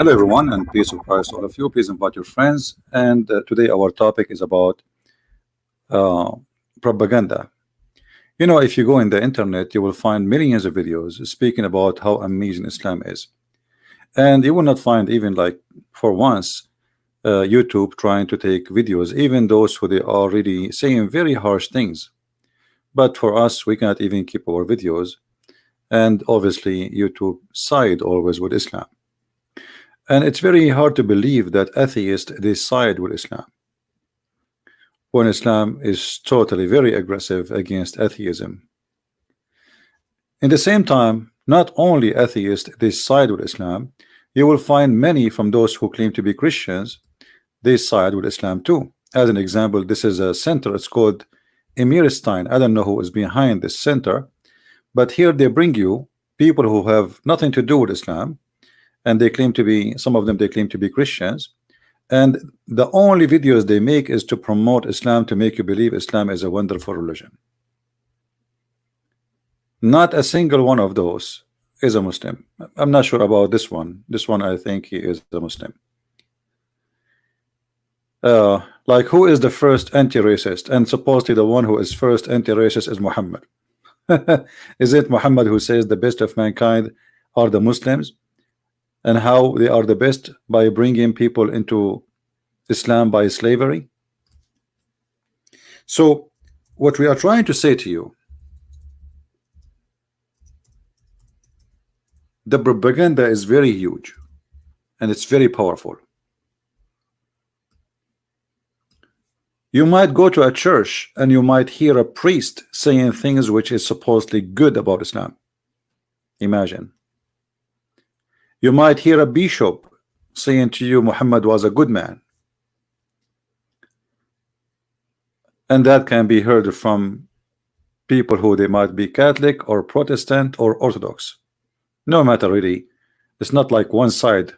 Hello, everyone, and peace of Christ, all of you. Please invite your friends. And today, our topic is about uh, propaganda. You know, if you go in the internet, you will find millions of videos speaking about how amazing Islam is, and you will not find even like for once YouTube trying to take videos, even those who they are already saying very harsh things. But for us, we cannot even keep our videos, and obviously, YouTube side always with Islam. And it's very hard to believe that atheists they side with Islam when Islam is totally very aggressive against atheism. In the same time, not only atheists they side with Islam, you will find many from those who claim to be Christians they side with Islam too. As an example, this is a center, it's called Emirstein. I don't know who is behind this center, but here they bring you people who have nothing to do with Islam, and they claim to be, some of them they claim to be Christians, and the only videos they make is to promote Islam, to make you believe Islam is a wonderful religion. Not a single one of those is a Muslim. I'm not sure about this one. This one I think he is a Muslim. Like, who is the first anti-racist? And supposedly the one who is first anti-racist is Muhammad. Is it Muhammad who says the best of mankind are the Muslims? And how they are the best? By bringing people into Islam by slavery. So what we are trying to say to you, the propaganda is very huge and it's very powerful. You might go to a church and you might hear a priest saying things which is supposedly good about Islam. Imagine. You might hear a bishop saying to you Muhammad was a good man, and that can be heard from people who they might be Catholic or Protestant or Orthodox. No matter really, it's not like one side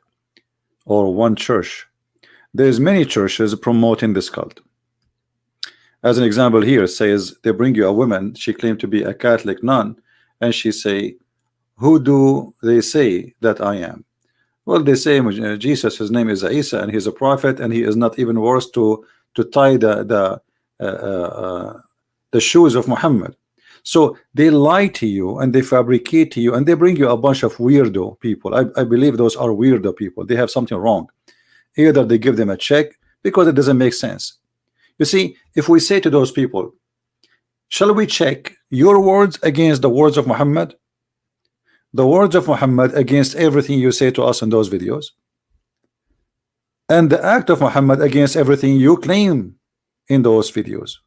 or one church. There's many churches promoting this cult. As an example, here it says they bring you a woman, she claimed to be a Catholic nun, and she say, who do they say that I am? Well, they say Jesus, his name is Isa, and he's a prophet, and he is not even worth to tie the shoes of Muhammad. So they lie to you and they fabricate to you, and they bring you a bunch of weirdo people. I believe those are weirdo people. They have something wrong. Either they give them a check because it doesn't make sense. You see, if we say to those people, shall we check your words against the words of Muhammad? The words of Muhammad against everything you say to us in those videos, and the act of Muhammad against everything you claim in those videos.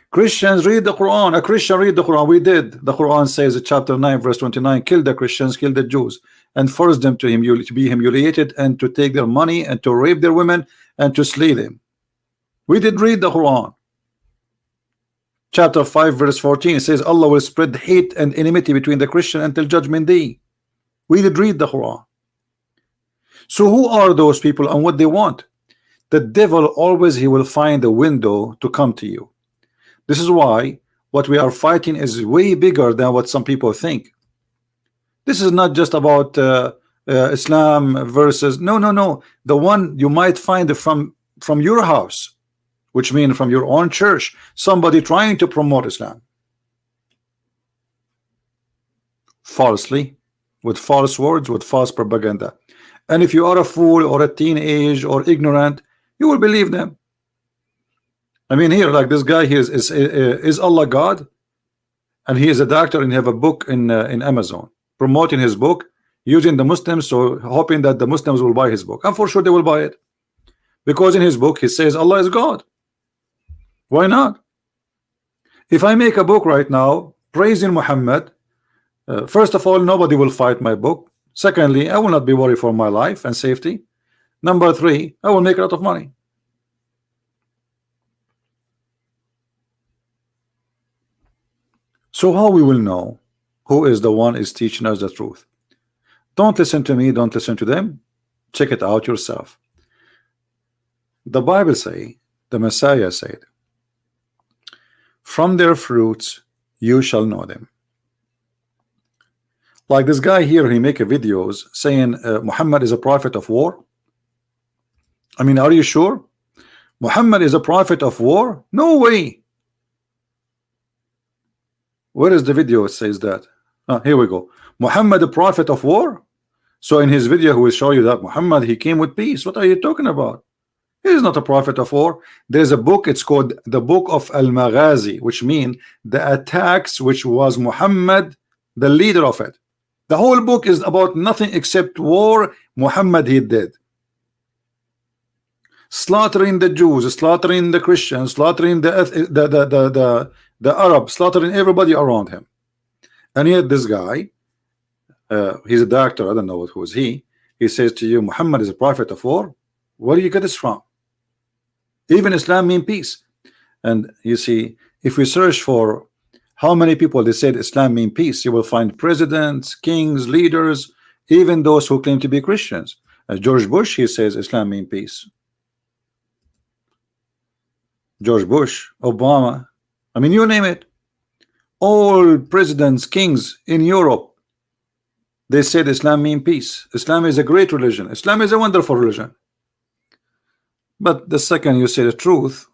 Christians read the Quran. A Christian read the Quran. We did. The Quran says, chapter 9 verse 29, kill the Christians, kill the Jews, and force them to be humiliated, and to take their money, and to rape their women, and to slay them. We did read the Quran. Chapter 5 verse 14, it says Allah will spread hate and enmity between the Christian until judgment day. We did read the Quran. So who are those people and what they want? The devil always, he will find a window to come to you. This is why what we are fighting is way bigger than what some people think. This is not just about Islam versus no. The one you might find from your house, which means from your own church, somebody trying to promote Islam falsely, with false words, with false propaganda. And if you are a fool or a teenage or ignorant, you will believe them. I mean, here, like this guy, is Allah God? And he is a doctor and have a book in Amazon promoting his book, using the Muslims, so hoping that the Muslims will buy his book. And for sure they will buy it, because in his book he says Allah is God. Why not? If I make a book right now praising Muhammad, first of all, nobody will fight my book. Secondly, I will not be worried for my life and safety. Number three, I will make a lot of money. So how we will know who is the one is teaching us the truth? Don't listen to me, don't listen to them. Check it out yourself. The Bible say, the Messiah said, from their fruits you shall know them. Like this guy here, he make a videos saying Muhammad is a prophet of war. I mean, are you sure Muhammad is a prophet of war? No way. Where is the video? It says that. Here we go. Muhammad, a prophet of war. So in his video, he will show you that Muhammad, he came with peace. What are you talking about? He is not a prophet of war. There's a book, it's called the Book of Al-Maghazi, which means the attacks which was Muhammad the leader of it. The whole book is about nothing except war Muhammad he did. Slaughtering the Jews, slaughtering the Christians, slaughtering the Arabs, slaughtering everybody around him. And yet this guy, he's a doctor, I don't know who is he says to you Muhammad is a prophet of war. Where do you get this from? Even Islam means peace. And you see, if we search for how many people they said Islam means peace, you will find presidents, kings, leaders, even those who claim to be Christians. George Bush, he says Islam means peace. George Bush, Obama, I mean, you name it. All presidents, kings in Europe, they said Islam means peace. Islam is a great religion. Islam is a wonderful religion. But the second you say the truth,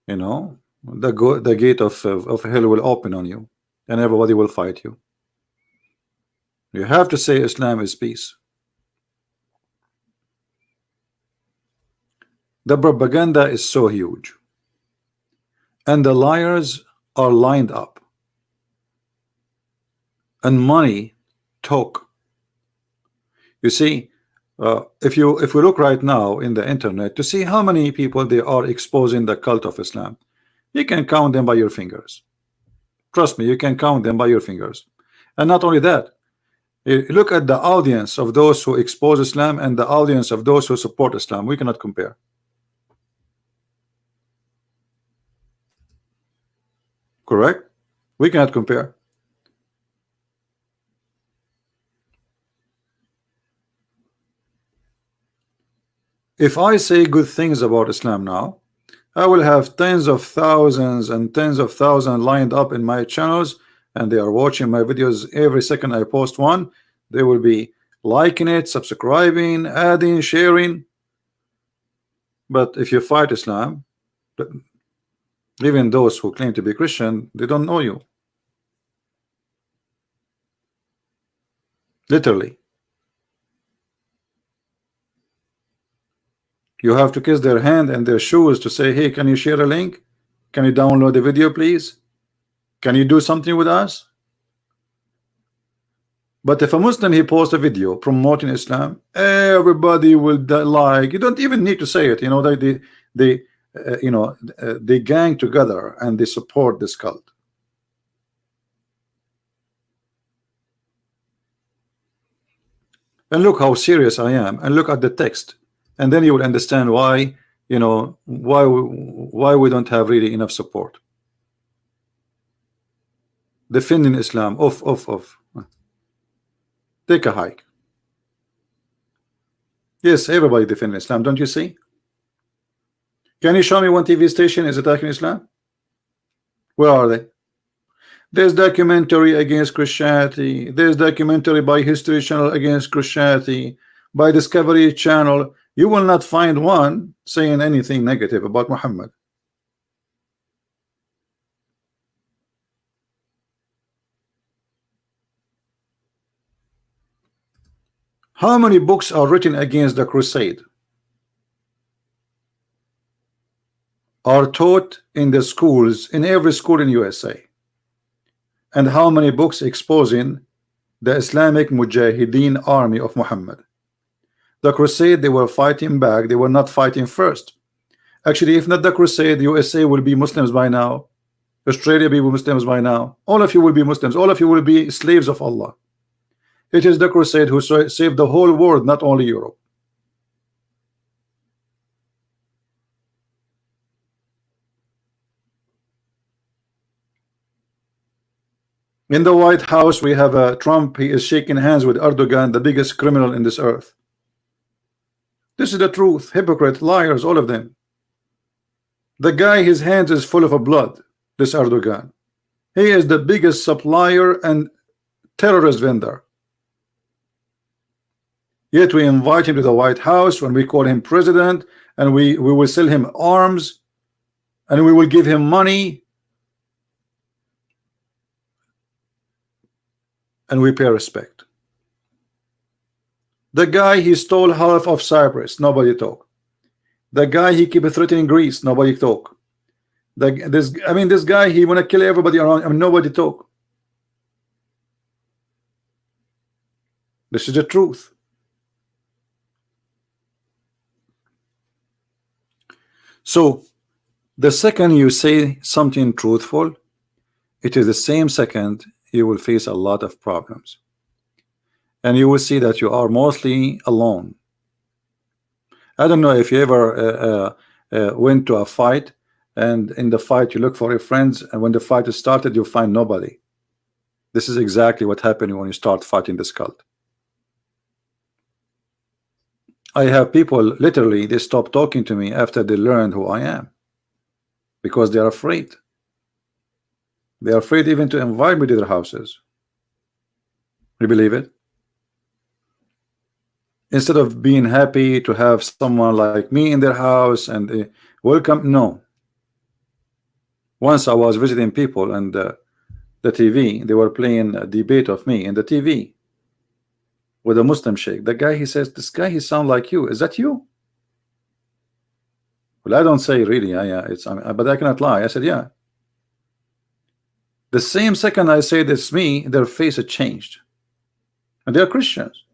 you know, the gate of hell will open on you, and everybody will fight you. You have to say Islam is peace. The propaganda is so huge, and the liars are lined up, and money talk. You see, if we look right now in the internet to see how many people they are exposing the cult of Islam, you can count them by your fingers. Trust me, you can count them by your fingers. And not only that, you look at the audience of those who expose Islam and the audience of those who support Islam. We cannot compare. Correct? We cannot compare. If I say good things about Islam now, I will have tens of thousands and tens of thousands lined up in my channels, and they are watching my videos every second I post one. They will be liking it, subscribing, adding, sharing. But if you fight Islam, even those who claim to be Christian, they don't know you. Literally. You have to kiss their hand and their shoes to say, hey, can you share a link? Can you download the video, please? Can you do something with us? But if a Muslim, he posts a video promoting Islam, everybody will like. You don't even need to say it. You know, they gang together and they support this cult. And look how serious I am, and look at the text. And then you will understand why, you know, why we don't have really enough support. Defending Islam, off. Take a hike. Yes, everybody defending Islam, don't you see? Can you show me one TV station is attacking Islam? Where are they? There's documentary against Christianity. There's documentary by History Channel against Christianity, by Discovery Channel. You will not find one saying anything negative about Muhammad. How many books are written against the crusade? Are taught in the schools, in every school in USA? And how many books exposing the Islamic Mujahideen army of Muhammad? The crusade, they were fighting back. They were not fighting first. Actually, if not the crusade, USA will be Muslims by now. Australia will be Muslims by now. All of you will be Muslims. All of you will be slaves of Allah. It is the crusade who saved the whole world, not only Europe. In the White House, we have Trump. He is shaking hands with Erdogan, the biggest criminal in this earth. This is the truth. Hypocrite, liars, all of them. The guy, his hands is full of blood, this Erdogan. He is the biggest supplier and terrorist vendor. Yet we invite him to the White House when we call him president, and we will sell him arms, and we will give him money, and we pay respect. The guy, he stole half of Cyprus, nobody talk. The guy, he keep threatening Greece, nobody talk. This guy, he wanna kill everybody around, nobody talk. This is the truth. So the second you say something truthful, it is the same second you will face a lot of problems, and you will see that you are mostly alone. I don't know if you ever went to a fight, and in the fight you look for your friends, and when the fight is started you find nobody. This is exactly what happened when you start fighting this cult. I have people literally, they stop talking to me after they learned who I am, because they are afraid. They are afraid even to invite me to their houses. You believe it? Instead of being happy to have someone like me in their house and welcome, no. Once I was visiting people, and the TV, they were playing a debate of me in the TV with a Muslim sheikh. The guy, he says, this guy, he sound like you. Is that you? Well, I don't say really. But I cannot lie. I said, yeah. The same second I say it's me, their face had changed, and they're Christians.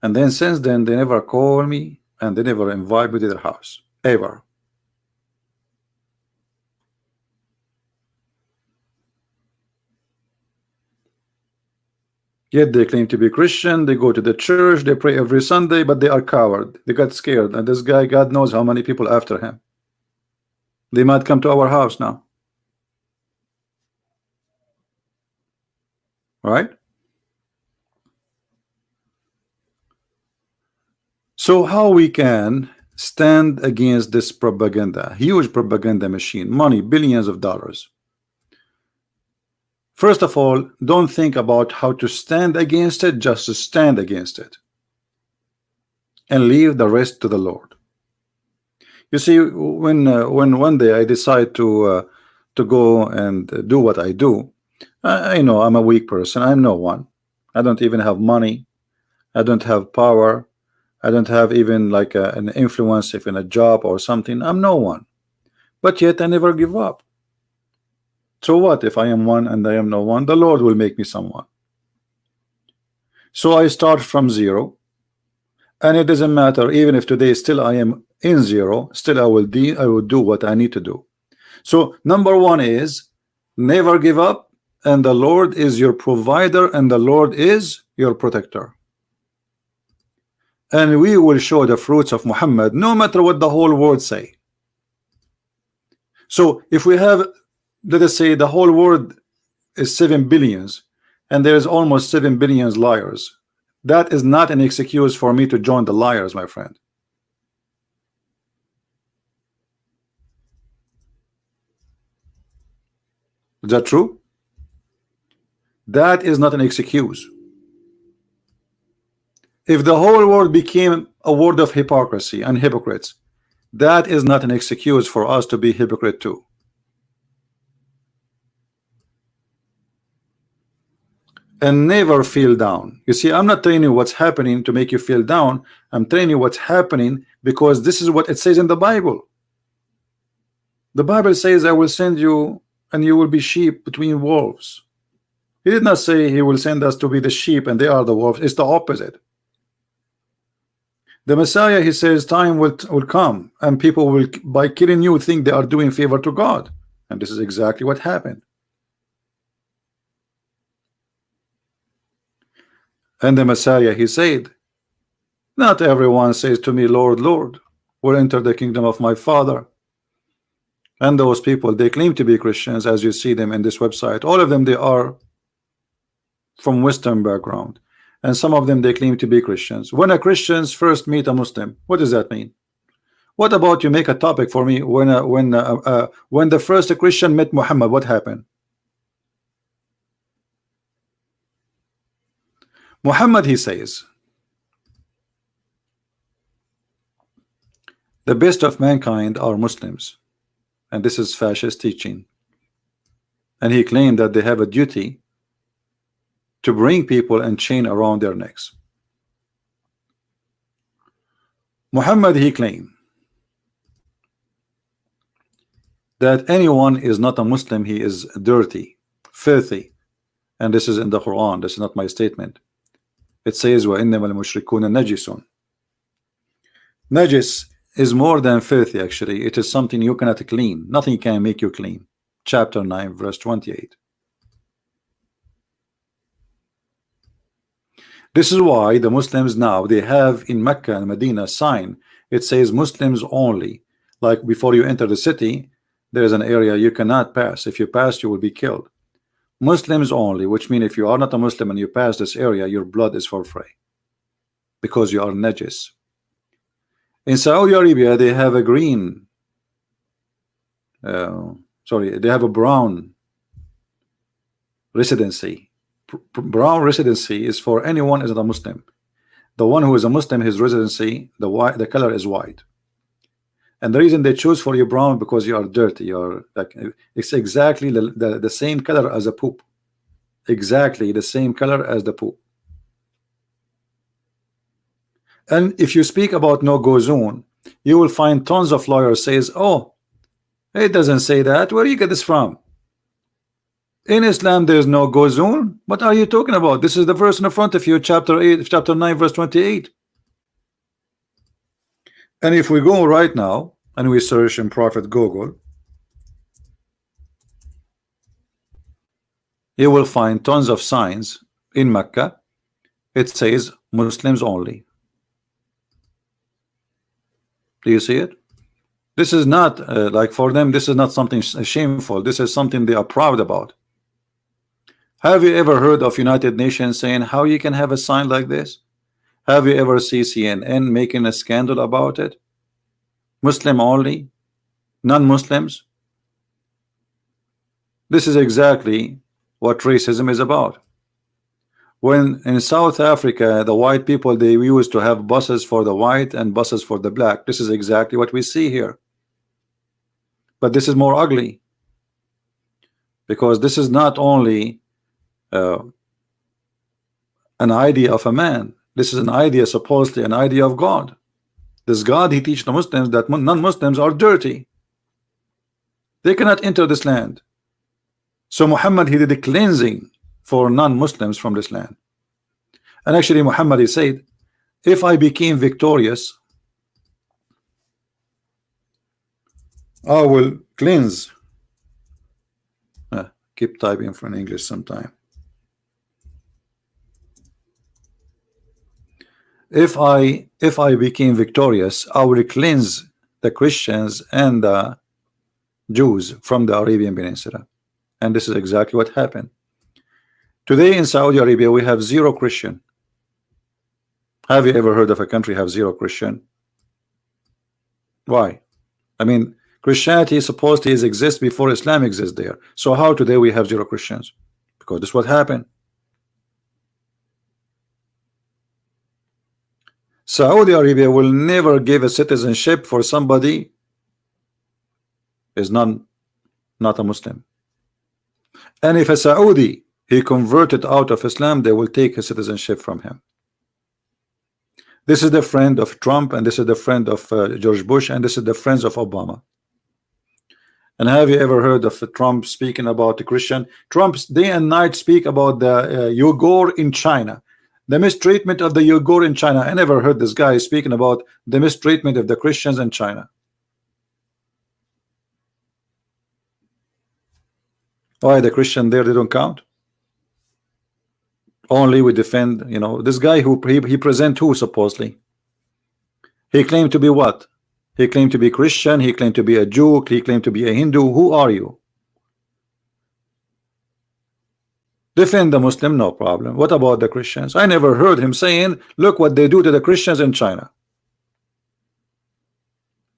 And then since then, they never call me, and they never invite me to their house, ever. Yet they claim to be Christian, they go to the church, they pray every Sunday, but they are coward. They got scared, and this guy, God knows how many people after him. They might come to our house now. Right? So how we can stand against this propaganda, huge propaganda machine, money, billions of dollars? First of all, don't think about how to stand against it, just to stand against it and leave the rest to the Lord. You see, when one day I decide to go and do what I do, I know I'm a weak person. I'm no one. I don't even have money. I don't have power. I don't have even like an influence if in a job or something. I'm no one. But yet I never give up. So what if I am one and I am no one? The Lord will make me someone. So I start from zero, and it doesn't matter even if today still I am in zero, still I will do what I need to do. So number one is never give up, and the Lord is your provider, and the Lord is your protector. And we will show the fruits of Muhammad no matter what the whole world say. So if we have, let us say the whole world is 7 billions and there is almost 7 billion liars, that is not an excuse for me to join the liars, my friend. Is that true? That is not an excuse. If the whole world became a world of hypocrisy and hypocrites, that is not an excuse for us to be hypocrite too. And never feel down. You see, I'm not telling you what's happening to make you feel down. I'm telling you what's happening because this is what it says in the Bible. The Bible says, I will send you and you will be sheep between wolves. He did not say he will send us to be the sheep and they are the wolves. It's the opposite. The Messiah, he says, time will come and people will, by killing you, think they are doing favor to God. And this is exactly what happened. And the Messiah, he said, not everyone says to me, Lord, Lord, will enter the kingdom of my Father. And those people, they claim to be Christians, as you see them in this website. All of them, they are from Western background. And some of them, they claim to be Christians. When a Christians first meet a Muslim, what does that mean? What about you make a topic for me when the first Christian met Muhammad, what happened? Muhammad, he says, the best of mankind are Muslims, and this is fascist teaching. And he claimed that they have a duty to bring people and chain around their necks. Muhammad, he claimed that anyone is not a Muslim, he is dirty, filthy. And this is in the Quran, this is not my statement. It says وَإِنَّمَا الْمُشْرِكُونَ نَجِسٌ. Najis is more than filthy. Actually, it is something you cannot clean. Nothing can make you clean. Chapter 9 verse 28. This is why the Muslims now, they have in Mecca and Medina a sign. It says Muslims only. Like before you enter the city, there is an area you cannot pass. If you pass, you will be killed. Muslims only, which means if you are not a Muslim and you pass this area, your blood is for free, because you are najis. In Saudi Arabia, they have a green, they have a brown residency. Brown residency is for anyone is not a Muslim. The one who is a Muslim, his residency, the color is white. And the reason they choose for you brown, because you are dirty. You're like, it's exactly the same color as a poop. Exactly the same color as the poop. And if you speak about no-go zone, you will find tons of lawyers says, oh, it doesn't say that. Where do you get this from? In Islam, there is no-go zone. What are you talking about? This is the verse in the front of you, chapter 9, verse 28. And if we go right now and we search in Prophet Google, you will find tons of signs in Mecca. It says Muslims only. Do you see it? This is not like for them, this is not something shameful. This is something they are proud about. Have you ever heard of United Nations saying how you can have a sign like this? Have you ever seen CNN making a scandal about it? Muslim only, non-Muslims. This is exactly what racism is about. When in South Africa, the white people, they used to have buses for the white and buses for the black. This is exactly what we see here. But this is more ugly, because this is not only an idea of a man. This is an idea, supposedly an idea of God. This God, he teaches the Muslims that non-Muslims are dirty. They cannot enter this land. So Muhammad, he did a cleansing for non-Muslims from this land. And actually Muhammad, he said, if I became victorious, I will cleanse. Keep typing for an English sometime. If I became victorious, I will cleanse the Christians and the Jews from the Arabian Peninsula. And this is exactly what happened. Today in Saudi Arabia, we have 0 Christian. Have you ever heard of a country have 0 Christian? Why? I mean, Christianity is supposed to exist before Islam exists there. So how today we have 0 Christians? Because this is what happened. Saudi Arabia will never give a citizenship for somebody is not a Muslim. And if a Saudi he converted out of Islam, they will take his citizenship from him. This is the friend of Trump, and this is the friend of George Bush, and this is the friends of Obama. And have you ever heard of Trump speaking about the Christian? Trump's day and night speak about the Uyghur in China, the mistreatment of the Uyghur in China. I never heard this guy speaking about the mistreatment of the Christians in China. Why the Christian there, they don't count? Only we defend, you know, this guy who he present who supposedly. He claimed to be what? He claimed to be Christian, he claimed to be a Jew, he claimed to be a Hindu. Who are you? Defend the Muslim, no problem. What about the Christians? I never heard him saying, look what they do to the Christians in China.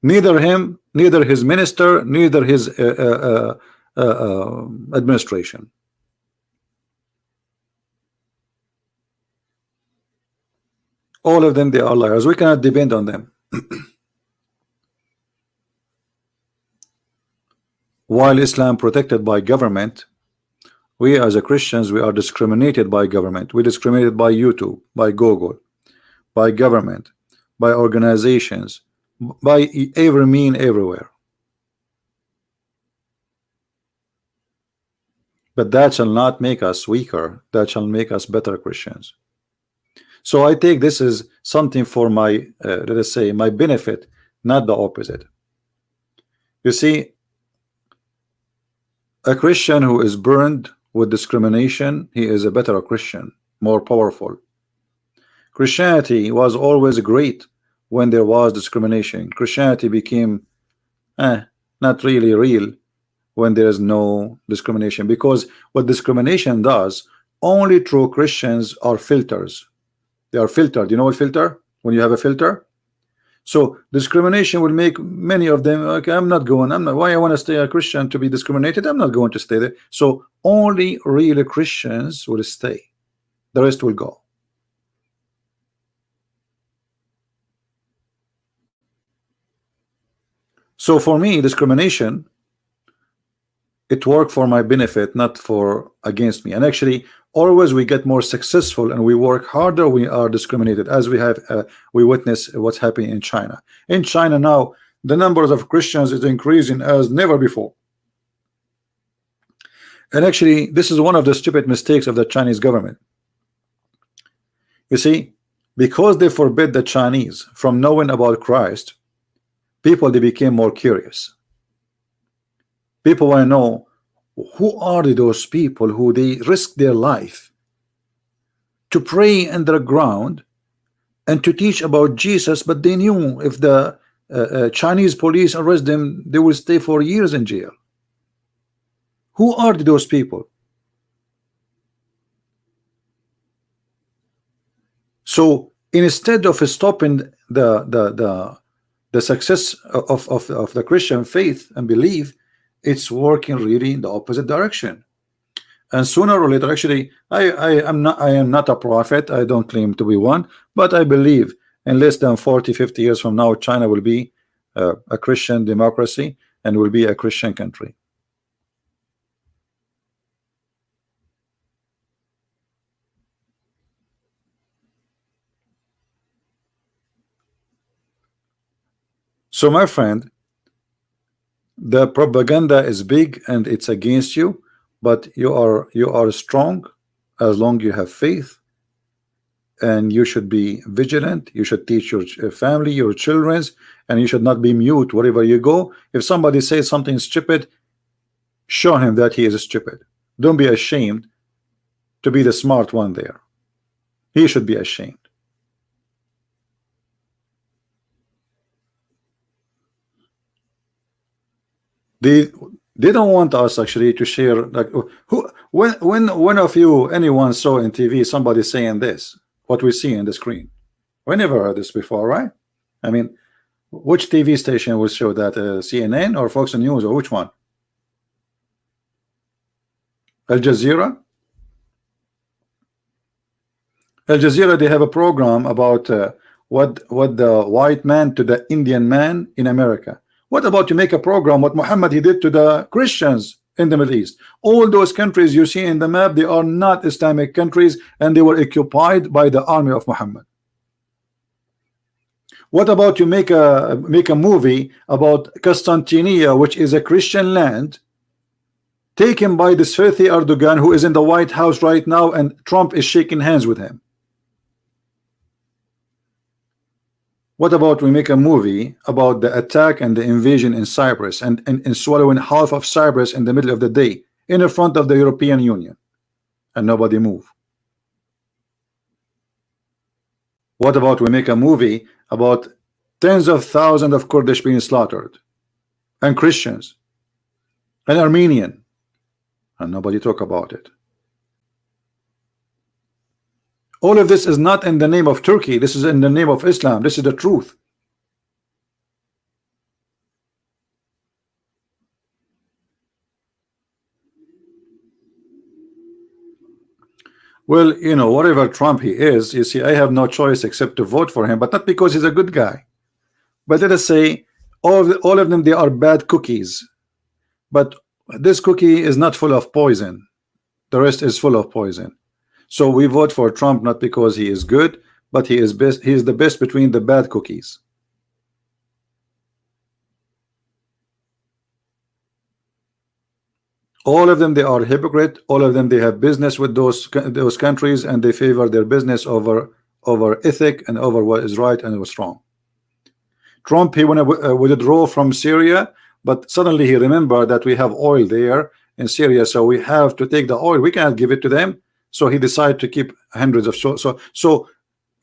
Neither him, neither his minister, neither his administration. All of them, they are liars. We cannot depend on them. While Islam protected by government, we as a Christians, we are discriminated by government. We discriminated by YouTube, by Google, by government, by organizations, by every mean everywhere. But that shall not make us weaker. That shall make us better Christians. So I take this as something for my, let us say, my benefit, not the opposite. You see, a Christian who is burned with discrimination, he is a better Christian, more powerful. Christianity was always great when there was discrimination. Christianity became not really real when there is no discrimination, because what discrimination does, only true Christians are filters. They are filtered. You know what filter? When you have a filter, so discrimination will make many of them, okay, I'm not going, I'm not, why I want to stay a Christian to be discriminated? I'm not going to stay there. So only real Christians will stay, the rest will go. So for me, discrimination, it worked for my benefit, not for against me. And actually, always we get more successful and we work harder, we are discriminated, as we have we witness what's happening in China. In China now, the numbers of Christians is increasing as never before. And actually, this is one of the stupid mistakes of the Chinese government. You see, because they forbid the Chinese from knowing about Christ, people, they became more curious. People want to know, who are those people who they risk their life to pray underground and to teach about Jesus, but they knew if the Chinese police arrest them, they will stay for years in jail. Who are those people? So instead of stopping the success of the Christian faith and belief, it's working really in the opposite direction. And sooner or later, actually, I am not a prophet, I don't claim to be one, but I believe in less than 40-50 years from now, China will be a Christian democracy and will be a Christian country. So my friend, the propaganda is big and it's against you, but you are strong as long as you have faith, and you should be vigilant. You should teach your family, your children's, and you should not be mute wherever you go. If somebody says something stupid, show him that he is stupid. Don't be ashamed to be the smart one there. He should be ashamed. They don't want us actually to share, like, who, when one of you, anyone saw in TV somebody saying this, what we see in the screen? We never heard this before, right? I mean, which TV station will show that, CNN or Fox News, or which one? Al Jazeera? Al Jazeera, they have a program about what the white man to the Indian man in America. What about to make a program what Muhammad he did to the Christians in the Middle East? All those countries you see in the map, they are not Islamic countries, and they were occupied by the army of Muhammad. What about you make a movie about Constantinople, which is a Christian land, taken by this filthy Erdogan, who is in the White House right now, and Trump is shaking hands with him? What about we make a movie about the attack and the invasion in Cyprus, and swallowing half of Cyprus in the middle of the day in front of the European Union, and nobody move? What about we make a movie about tens of thousands of Kurdish being slaughtered, and Christians, and Armenian, and nobody talk about it? All of this is not in the name of Turkey. This is in the name of Islam. This is the truth. Well, you know, whatever Trump he is, you see, I have no choice except to vote for him, but not because he's a good guy. But let us say all of them, they are bad cookies. But this cookie is not full of poison. The rest is full of poison. So we vote for Trump not because he is good, but he is best. He is the best between the bad cookies. All of them, they are hypocrite. All of them, they have business with those countries, and they favor their business over ethic and over what is right and what's wrong. Trump, he want to withdraw from Syria, but suddenly he remembered that we have oil there in Syria, so we have to take the oil. We cannot give it to them, so he decided to keep hundreds of so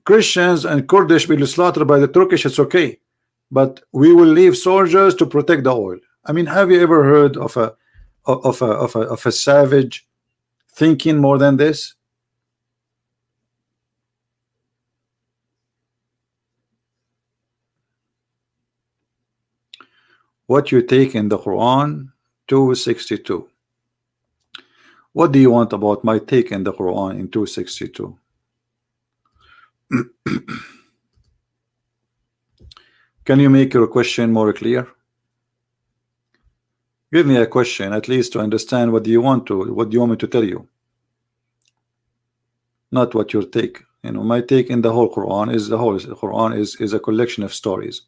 Christians and Kurdish will be slaughtered by the Turkish. It's okay, but we will leave soldiers to protect the oil. I mean, have you ever heard of a savage thinking more than this? What you take in the Quran, 262. What do you want about my take in the Quran in 262? Can you make your question more clear? Give me a question at least to understand what do you want me to tell you, not what your take. You know, my take in the whole Quran is is a collection of stories.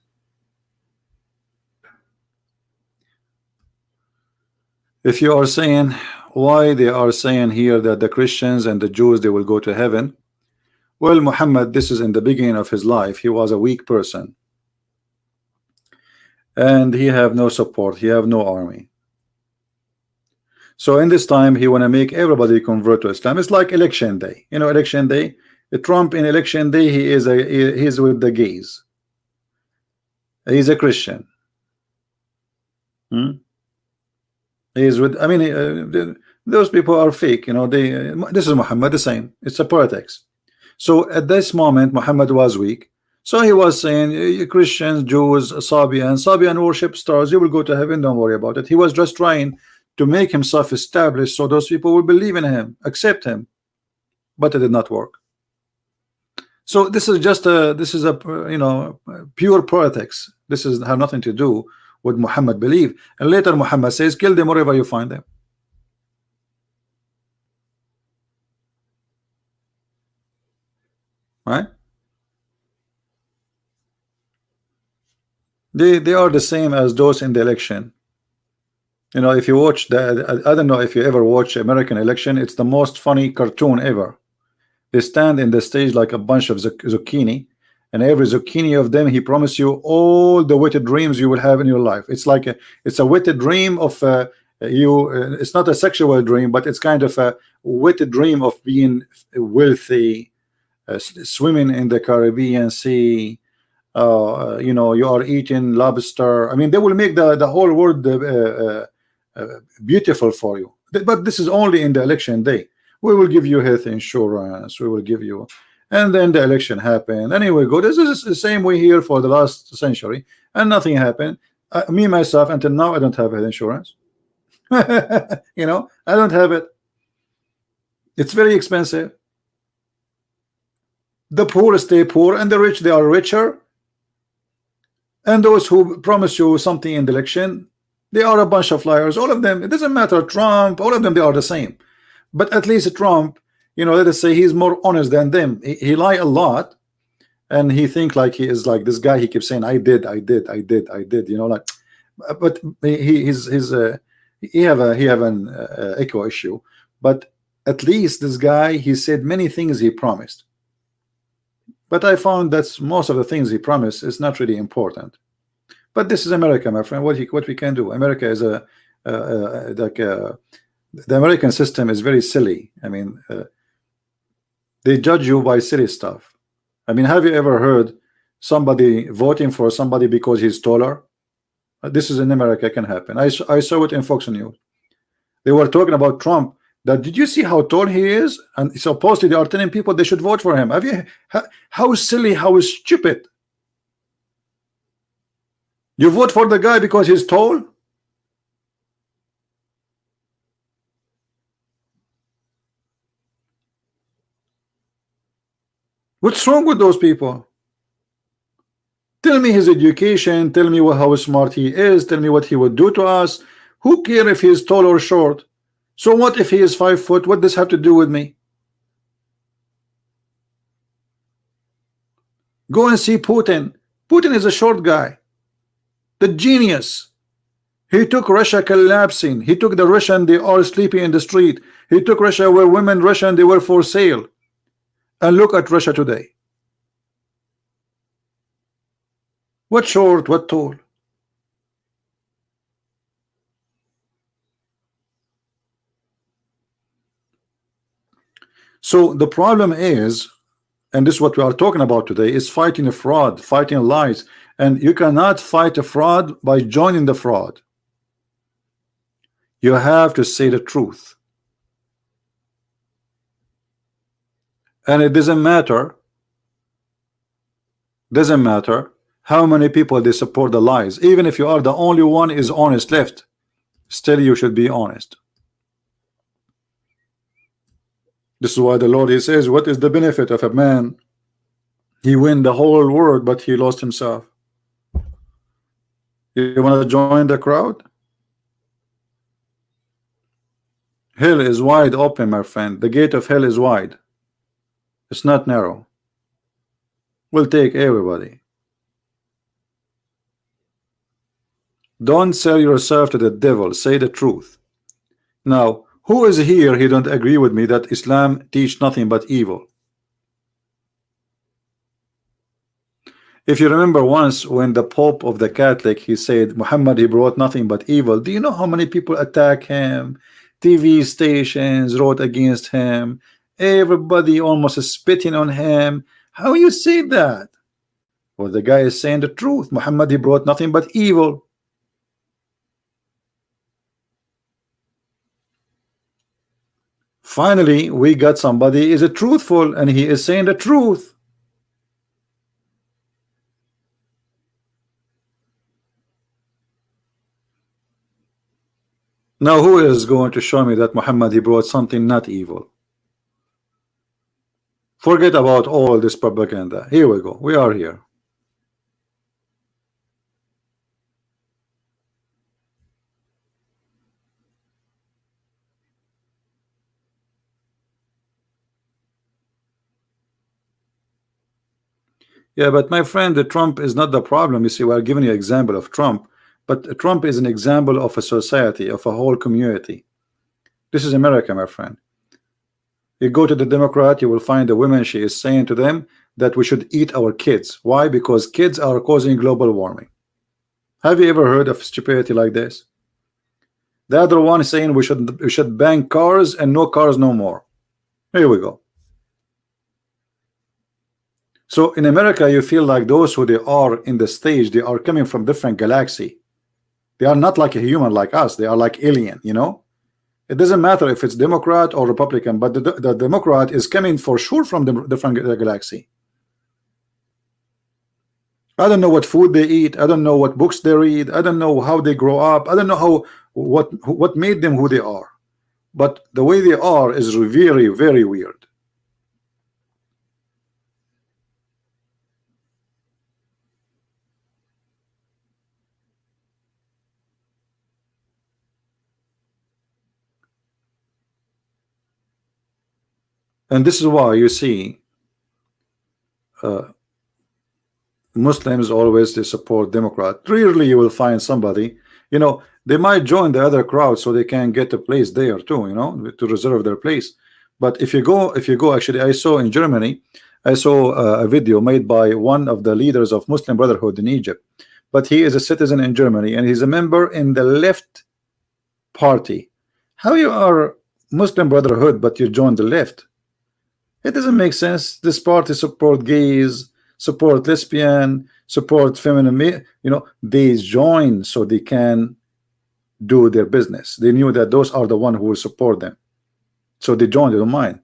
If you are saying why they are saying here that the Christians and the Jews, they will go to heaven, well, Muhammad, this is in the beginning of his life. He was a weak person, and he have no support. He have no army. So in this time, he want to make everybody convert to Islam. It's like election day. You know, election day. Trump in election day, he's with the gays. He's a Christian. He's with. I mean, those people are fake. You know, this is Muhammad the same. It's a politics. So at this moment, Muhammad was weak. So he was saying, Christians, Jews, Sabian worship stars. You will go to heaven. Don't worry about it. He was just trying to make himself established so those people will believe in him, accept him, but it did not work. So this is just a you know, pure politics. This is have nothing to do with Muhammad believe. And later Muhammad says, kill them wherever you find them. Right? They are the same as those in the election. You know, if you watch I don't know if you ever watch American election, it's the most funny cartoon ever. They stand in the stage like a bunch of zucchini, and every zucchini of them, he promised you all the wicked dreams you will have in your life. It's like it's a wicked dream of it's not a sexual dream, but it's kind of a wicked dream of being wealthy, swimming in the Caribbean Sea. You know, you are eating lobster. I mean, they will make the whole world beautiful for you. But this is only in the election day. We will give you health insurance. We will give you, and then the election happened. Anyway, go. This is the same way here for the last century, and nothing happened. Me myself, until now, I don't have health insurance. You know, I don't have it. It's very expensive. The poor stay poor, and the rich, they are richer. And those who promise you something in the election, they are a bunch of liars. All of them. It doesn't matter. Trump, all of them, they are the same. But at least Trump, you know, let us say he's more honest than them. He lie a lot, and he think like he is like this guy. He keeps saying, "I did." You know, like, but he have an echo issue. But at least this guy, he said many things he promised. But I found that most of the things he promised is not really important. But this is America, my friend. What we can do? America is the American system is very silly. I mean, they judge you by silly stuff. I mean, have you ever heard somebody voting for somebody because he's taller? This is in America, can happen. I saw it in Fox News. They were talking about Trump. That did you see how tall he is? And supposedly they are telling people they should vote for him. Have you? How silly? How stupid? You vote for the guy because he's tall? What's wrong with those people? Tell me his education, tell me how smart he is, tell me what he would do to us. Who care if he is tall or short? So what if he is 5 foot? What does this have to do with me? Go and see Putin. Putin is a short guy, the genius. He took Russia collapsing. He took the Russian, they are sleeping in the street. He took Russia where women Russian, they were for sale. And look at Russia today. What short, what tall? So the problem is, and this is what we are talking about today, is fighting a fraud, fighting lies. And you cannot fight a fraud by joining the fraud. You have to say the truth. And it doesn't matter how many people they support the lies. Even if you are the only one is honest left, still you should be honest. This is why the Lord, he says, what is the benefit of a man? He win the whole world, but he lost himself. You want to join the crowd? Hell is wide open, my friend. The gate of hell is wide. It's not narrow. We'll take everybody. Don't sell yourself to the devil. Say the truth. Now, who is here? He don't agree with me that Islam teach nothing but evil. If you remember once when the Pope of the Catholic, he said Muhammad, he brought nothing but evil. Do you know how many people attack him? TV stations wrote against him. Everybody almost is spitting on him. How you say that? Well, the guy is saying the truth. Muhammad, he brought nothing but evil. Finally, we got somebody is a truthful, and he is saying the truth. Now, who is going to show me that Muhammad, he brought something not evil? Forget about all this propaganda. Here we go. We are here. Yeah, but my friend, the Trump is not the problem. You see, we are giving you an example of Trump, but Trump is an example of a society, of a whole community. This is America, my friend. You go to the Democrat, you will find the women, she is saying to them that we should eat our kids. Why? Because kids are causing global warming. Have you ever heard of stupidity like this? The other one is saying we should ban cars and no cars no more. Here we go. So in America, you feel like those who they are in the stage, they are coming from different galaxy. They are not like a human like us. They are like alien, you know. It doesn't matter if it's Democrat or Republican, but the Democrat is coming for sure from the different galaxy. I don't know what food they eat. I don't know what books they read. I don't know how they grow up. I don't know how what made them who they are. But the way they are is very, very weird. And this is why you see Muslims always they support Democrat. Rarely you will find somebody, you know, they might join the other crowd so they can get a place there too, you know, to reserve their place. But if you go, actually, I saw in Germany, I saw a video made by one of the leaders of Muslim Brotherhood in Egypt, but he is a citizen in Germany and he's a member in the left party. How you are Muslim Brotherhood but you join the left? It doesn't make sense. This party support gays, support lesbian, support feminine, you know, they join so they can do their business. They knew that those are the one who will support them, so they joined. They don't mind.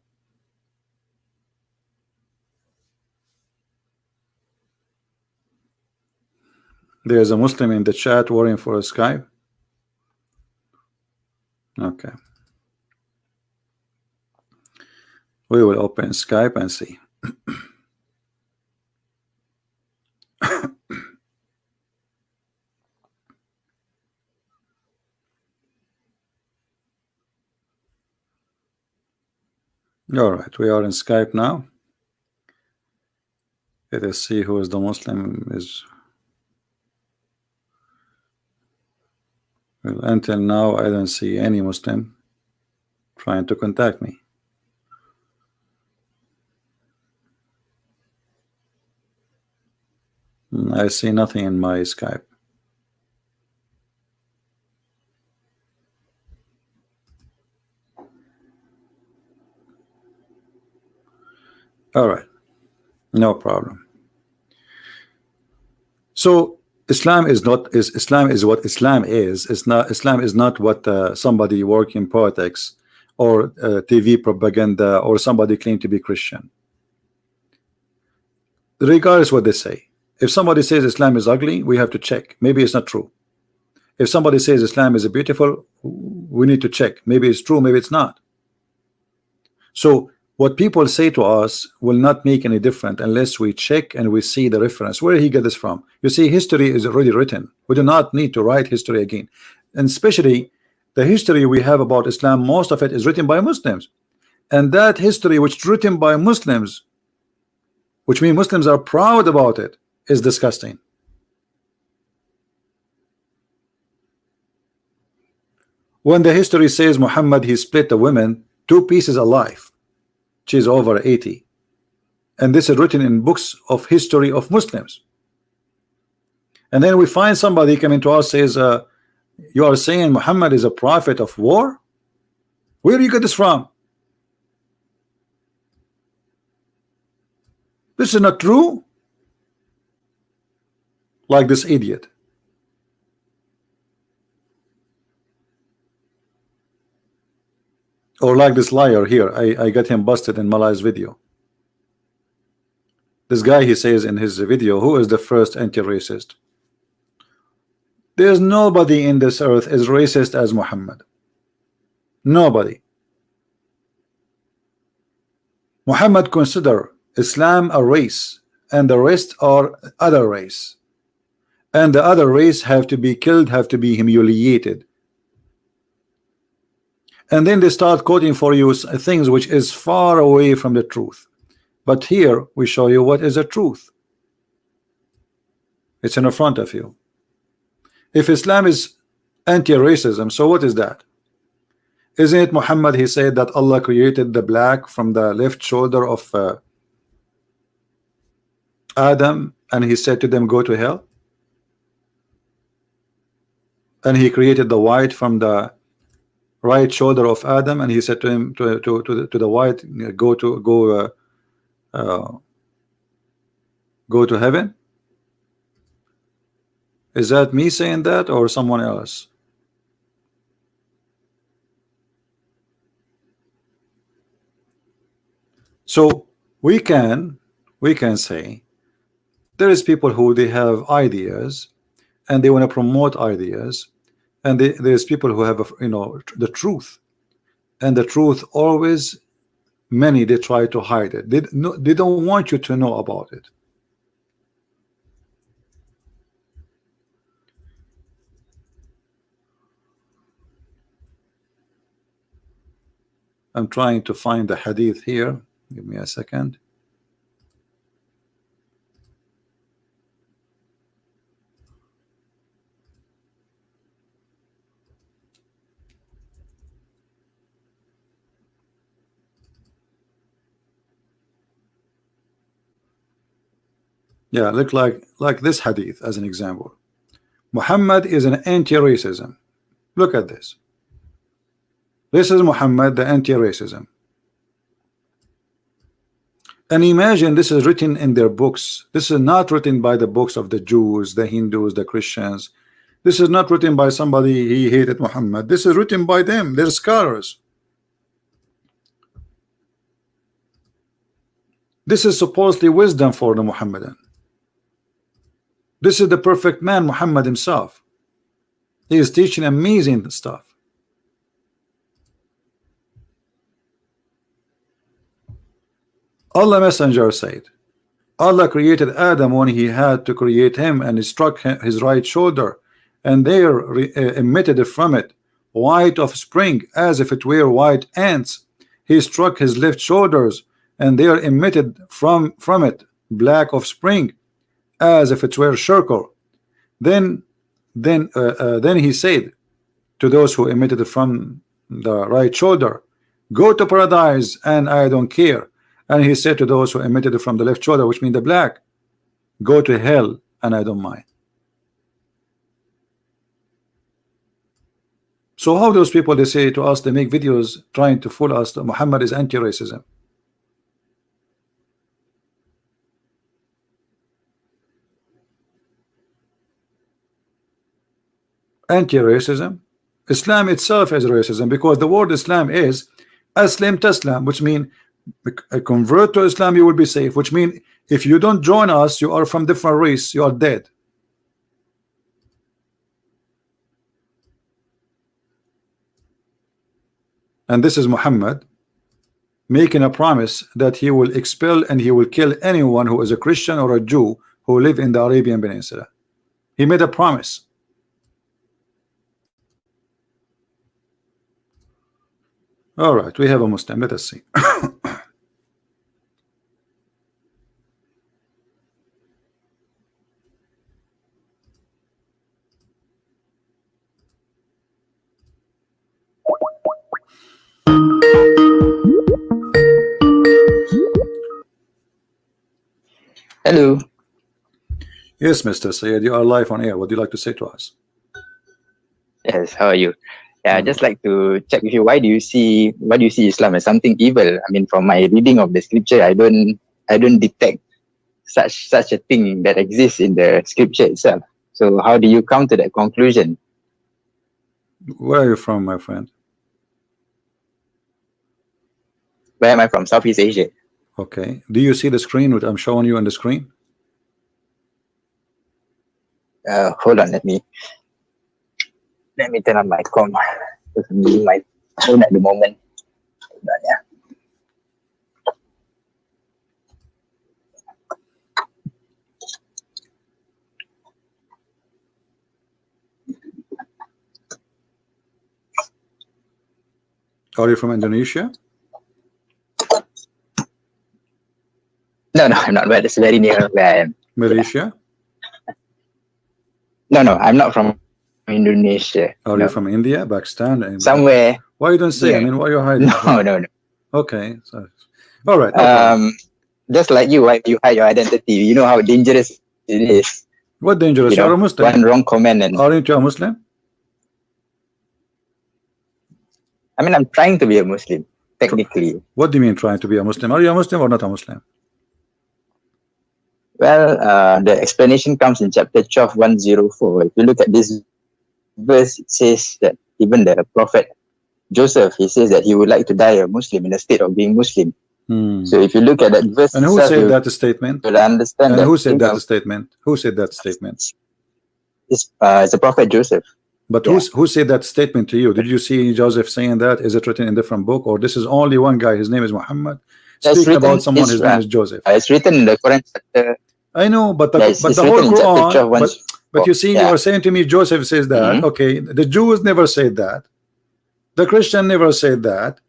There's a Muslim in the chat worrying for a Skype. Okay, we will open Skype and see. All right, we are in Skype now. Let us see who is the Muslim is. Well, until now, I don't see any Muslim trying to contact me. I see nothing in my Skype. All right, no problem. So Islam is not Islam is what Islam is. It's not Islam is not what somebody working in politics or TV propaganda or somebody claim to be Christian. Regardless what they say, if somebody says Islam is ugly, we have to check. Maybe it's not true. If somebody says Islam is beautiful, we need to check. Maybe it's true, maybe it's not. So what people say to us will not make any difference unless we check and we see the reference. Where he get this from? You see, history is already written. We do not need to write history again. And especially the history we have about Islam, most of it is written by Muslims. And that history which is written by Muslims, which means Muslims are proud about it, is disgusting. When the history says Muhammad, he split the women 2 pieces alive, she's over 80, and this is written in books of history of Muslims. And then we find somebody coming to us says you are saying Muhammad is a prophet of war. Where do you get this from? This is not true. Like this idiot. Or like this liar here. I got him busted in Malay's video. This guy, he says in his video, who is the first anti-racist? There's nobody in this earth as racist as Muhammad. Nobody. Muhammad consider Islam a race, and the rest are other race. And the other race have to be killed, have to be humiliated. And then they start quoting for you things which is far away from the truth. But here we show you what is the truth. It's in front of you. If Islam is anti-racism, so what is that? Isn't it Muhammad, he said that Allah created the black from the left shoulder of Adam, and he said to them, go to hell? And he created the white from the right shoulder of Adam, and he said to him, to the white, go to heaven. Is that me saying that or someone else? So we can say there is people who they have ideas and they want to promote ideas, and there's people who have the truth, and the truth always, many, they try to hide it. They don't want you to know about it. I'm trying to find the hadith here. Give me a second. Yeah, look like this hadith as an example. Muhammad is an anti-racism. Look at this. This is Muhammad, the anti-racism. And imagine this is written in their books. This is not written by the books of the Jews, the Hindus, the Christians. This is not written by somebody he hated Muhammad. This is written by them. They're scholars. This is supposedly wisdom for the Muhammadan. This is the perfect man, Muhammad himself. He is teaching amazing stuff. Allah Messenger said, Allah created Adam when he had to create him, and he struck his right shoulder, and there emitted from it white of spring, as if it were white ants. he struck his left shoulders, and there emitted from it black of spring, as if it were charcoal. Then then he said to those who emitted from the right shoulder, go to paradise and I don't care. And he said to those who emitted from the left shoulder, which means the black, go to hell and I don't mind. So how those people, they say to us, they make videos trying to fool us that Muhammad is anti-racism. Anti-racism. Islam itself is racism, because the word Islam is Aslim Taslam, which means convert to Islam, you will be safe, which means if you don't join us, you are from different race, you are dead. And this is Muhammad making a promise that he will expel and he will kill anyone who is a Christian or a Jew who live in the Arabian Peninsula. He made a promise. All right, we have a Muslim. Let us see. Hello. Yes, Mr. Sayed, you are live on air. What do you like to say to us? Yes, how are you? Yeah, I'd just like to check with you. Why do you see Islam as something evil? I mean, from my reading of the scripture, I don't detect such a thing that exists in the scripture itself. So how do you come to that conclusion? Where are you from, my friend? Where am I from? Southeast Asia. Okay. Do you see the screen what I'm showing you on the screen? Hold on, let me turn on my com. I'm using my phone at the moment. Hold on, yeah. Are you from Indonesia? No, I'm not. But it's very near where I am. Malaysia? No, I'm not from Indonesia. Are you from India, Pakistan? Somewhere. Why you don't say? I mean, why are you hiding? No. Okay. So, all right. Just like you, why you hide your identity? You know how dangerous it is. What dangerous? You are a Muslim. One wrong comment and. Aren't you a Muslim? I mean, I'm trying to be a Muslim, technically. What do you mean trying to be a Muslim? Are you a Muslim or not a Muslim? Well, the explanation comes in chapter 12, 104. If you look at this verse, it says that even the prophet Joseph, he says that he would like to die a Muslim in the state of being Muslim. So if you look at that verse, and who said that statement? You'll understand. And who said that statement? Who said that statement? It's the prophet Joseph. But who said that statement to you? Did you see Joseph saying that? Is it written in a different book, or this is only one guy? His name is Muhammad. Speaking about someone, his name is Joseph. It's written in the Quran chapter. I know, but the whole Quran. But you see, you are saying to me, Joseph says that. Okay, the Jews never said that. The Christian never said that.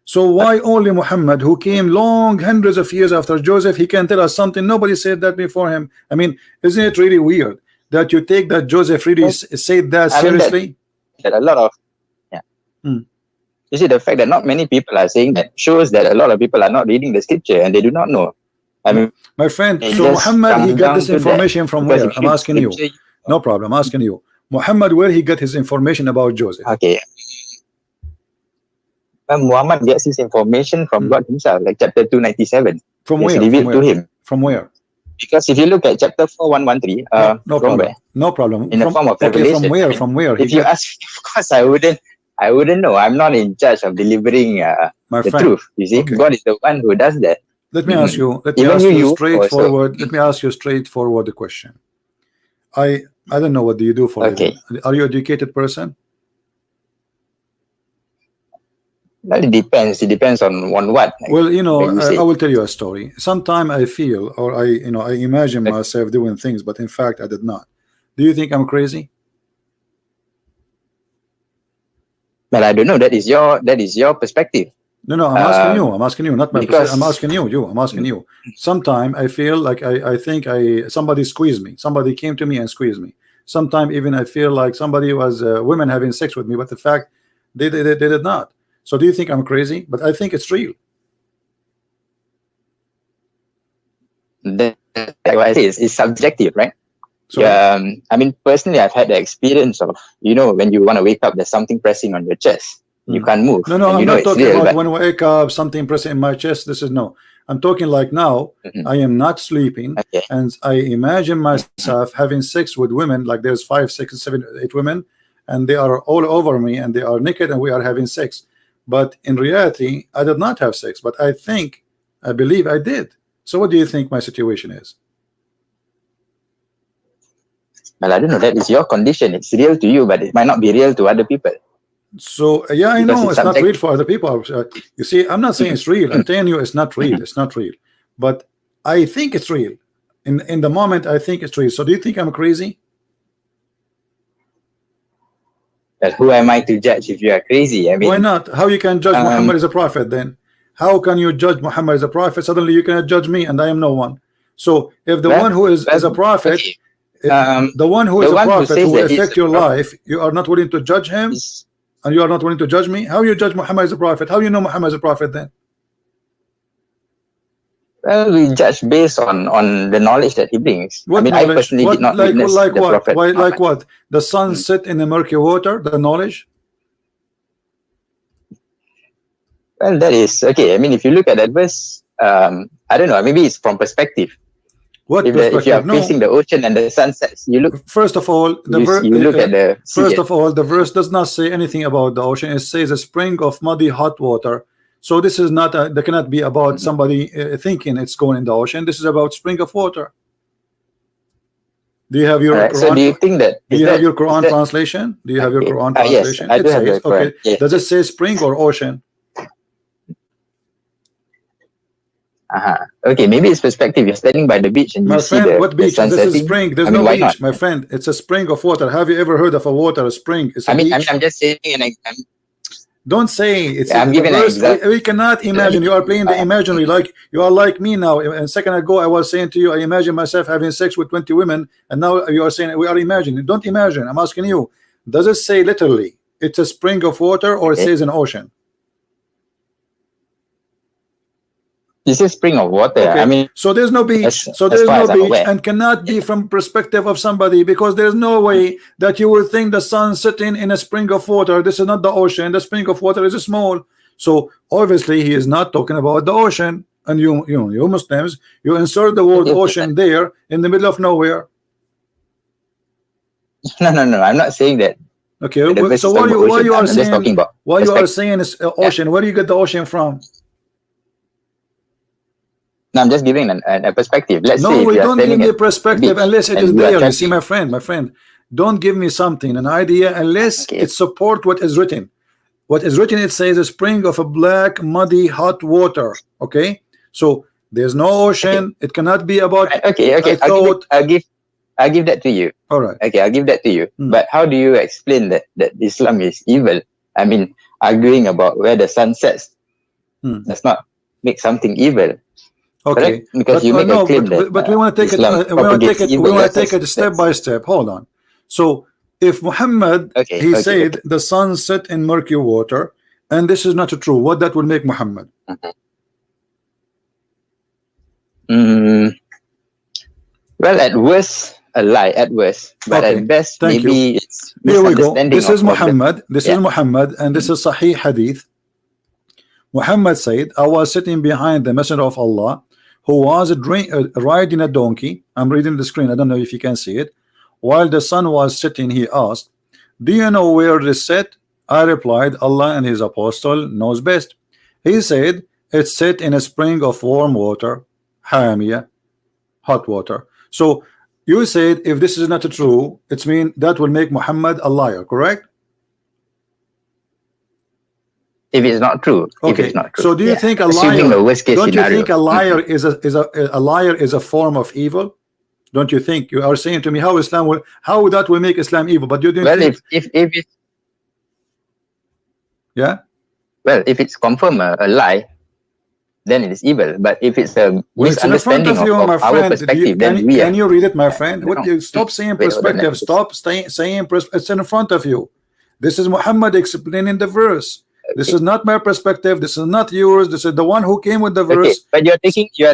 So why only Muhammad, who came long hundreds of years after Joseph, he can tell us something nobody said that before him? I mean, isn't it really weird that you take that Joseph really said that seriously? That a lot of you see, the fact that not many people are saying that shows that a lot of people are not reading the scripture and they do not know. I mean, my friend, so Muhammad, he got this information from where? I'm asking you. No problem, I'm asking you. Muhammad, where he got his information about Joseph? Okay. Muhammad gets his information from God himself, like chapter 297. From where? Revealed to him. From where? Because if you look at chapter 4113, no problem. No problem. In the form of revelation. From where? From where? If you ask, of course, I wouldn't know. I'm not in charge of delivering the truth. You see, God is the one who does that. Let me ask you. Let me ask you straightforward. Let me ask you straightforward the question. I don't know, what do you do for living? Are you an educated person? Well, it depends. It depends on what. Well, you know, I will tell you a story. Sometimes I feel, or I imagine myself doing things, but in fact I did not. Do you think I'm crazy? Well, I don't know. That is your perspective. No, I'm asking you. I'm asking you, not my. Because I'm asking you. I'm asking you. Sometime I feel like I think somebody squeezed me. Somebody came to me and squeezed me. Sometime even I feel like somebody was women having sex with me, but the fact they did not. So do you think I'm crazy? But I think it's real. like what I say is subjective, right? So I mean, personally, I've had the experience of, when you want to wake up, there's something pressing on your chest. You can't move. no, and I'm not it's talking real, about but when I wake up, something pressing in my chest. This is no. I'm talking like now. I am not sleeping, okay. and I imagine myself having sex with women. Like there's 5, 6, 7, 8 women, and they are all over me, and they are naked, and we are having sex. But in reality, I did not have sex. But I believe I did. So what do you think my situation is? Well, I don't know. That is your condition. It's real to you, but it might not be real to other people. So yeah, I know it's not real for other people. You see, I'm not saying it's real. I'm telling you, it's not real. It's not real. But I think it's real. In the moment, I think it's real. So do you think I'm crazy? But who am I to judge if you are crazy? I mean, why not? How you can judge Muhammad as a prophet then? How can you judge Muhammad as a prophet? Suddenly you cannot judge me, and I am no one. So if the one who is a prophet, okay. the one who is a prophet who will affect your life, you are not willing to judge him, and you are not willing to judge me. How you judge Muhammad as a prophet? How you know Muhammad as a prophet then? Well, we judge based on the knowledge that he brings. What I mean, knowledge? I personally did not witness like the what? prophet. Why, like what? The sun set in the murky water. The knowledge. Well, that is okay. I mean, if you look at that verse, I don't know. Maybe it's from perspective. What if you are facing the ocean and the sun sets, you look. First of all, you look at the sea. First of all, the verse does not say anything about the ocean. It says a spring of muddy hot water. So this is not there cannot be about somebody thinking it's going in the ocean. This is about spring of water. Do you have your Quran? So do you think that? Do you have your Quran translation? Do you have your Quran translation? Yes, I do have the Quran. Okay. Yes. Does it say spring or ocean? Okay, maybe it's perspective. You're standing by the beach and you see what beach? The sun this setting. is spring. There's no beach, not? My friend. It's a spring of water. Have you ever heard of a water, a spring? It's a beach. I'm just saying an example. Don't say it's. I'm giving an example. We cannot imagine. You are playing the imaginary. Like you are like me now. A second ago, I was saying to you, I imagine myself having sex with 20 women, and now you are saying we are imagining. Don't imagine. I'm asking you. Does it say literally it's a spring of water, or it says an ocean? This is spring of water. Okay. I mean, so there's no beach. So there's no beach, and cannot be from perspective of somebody, because there's no way that you will think the sun sitting in a spring of water. This is not the ocean. The spring of water is small. So obviously he is not talking about the ocean. And you Muslims, you insert the word ocean there in the middle of nowhere. No. I'm not saying that. Okay. So why you are saying is ocean? Where do you get the ocean from? No, I'm just giving a perspective. Let's say we don't give me perspective unless it is there. You see, my friend, don't give me something, an idea, unless it support what is written. What is written, it says a spring of a black, muddy, hot water. Okay, so there's no ocean. It cannot be about. Okay. I'll give that to you. All right. Okay, I'll give that to you. But how do you explain that Islam is evil? I mean, arguing about where the sun sets does not make something evil. Okay, because you make a claim that. But we want to take it. We want to take it step by step. Hold on. So if Muhammad said the sun set in murky water, and this is not true, what that will make Muhammad? Well, at worst, a lie. At worst, but at best, maybe it's here we go. This is Muhammad. This is Muhammad, and this is Sahih Hadith. Muhammad said, "I was sitting behind the Messenger of Allah, who was riding a donkey." I'm reading the screen. I don't know if you can see it. While the sun was setting, he asked, "Do you know where it is set?" I replied, "Allah and His Apostle knows best." He said, "It's set in a spring of warm water, hamia, hot water." So you said if this is not true, it's mean that will make Muhammad a liar, correct? If it's not true. Okay. If it's not true. So do you think a liar? Don't you think a liar is a form of evil? Don't you think? You are saying to me how that will make Islam evil, but you didn't. Well, if yeah. Well, if it's confirmed a lie, then it is evil. But if it's a Well, it's in the front misunderstanding of you, of my our friend. perspective, Can then you, we can are. you read it, my friend? No. What you stop saying Wait, hold on, perspective? let me Stop saying it's in front of you. This is Muhammad explaining the verse. This is not my perspective. This is not yours. This is the one who came with the Okay, verse. but you are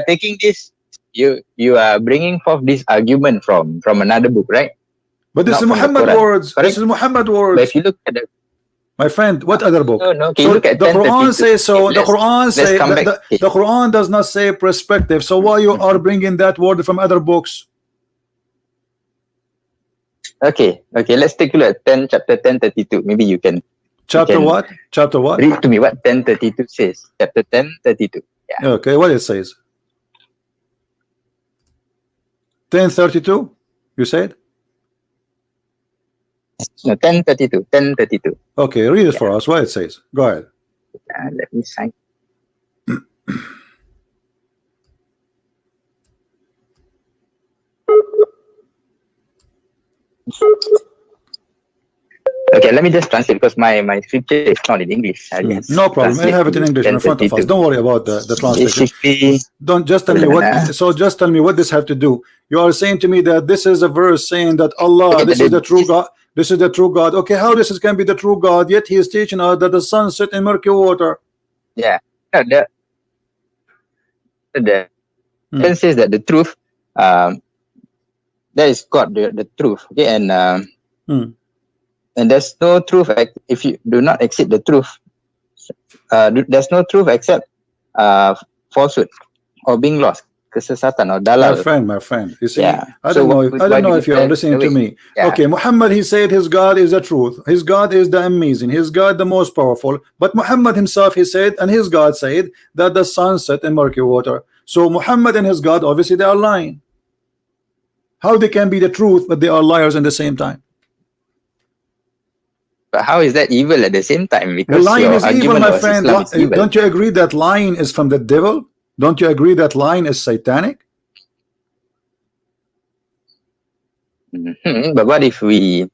taking this. You are bringing forth this argument from another book, right? But this Not is from the Muhammad Quran, words. correct? This is Muhammad But words. if you look at the My friend, what other book? no, okay, So look at the Quran 1032. says so. Okay, The Quran let's say come back. Okay. the Quran does not say perspective. So why you are bringing that word from other books? Okay, let's take a look at chapter 1032. Maybe you can Chapter what? Chapter what? read to me what 1032 says. Chapter 1032. Yeah. Okay, what it says? 1032. You said? No, 1032. 1032. Okay, read it for us. What it says? Go ahead. Let me sign. Okay, let me just translate because my scripture is not in English. No problem. I have it in English in front of us. Don't worry about the translation. Don't just tell me what. So just tell me what this have to do. You are saying to me that this is a verse saying that Allah, Okay, this is the true God. This is the true God. Okay, how this can be the true God? Yet He is teaching us that the sun set in murky water. Yeah. The it says that the truth, that is God, the truth. Okay, and there's no truth if you do not exceed the truth. There's no truth except falsehood or being lost, kesesatan or dalal. My friend. You see, yeah. I don't know if you are listening to me. Yeah. Okay, Muhammad, he said his God is the truth. His God is the amazing. His God the most powerful. But Muhammad himself, he said, and his God said that the sun set in murky water. So Muhammad and his God, obviously they are lying. How they can be the truth, but they are liars at the same time? But how is that evil at the same time? Because lying is evil, my friend. Evil. Don't you agree that lying is from the devil? Don't you agree that lying is satanic? But what if we?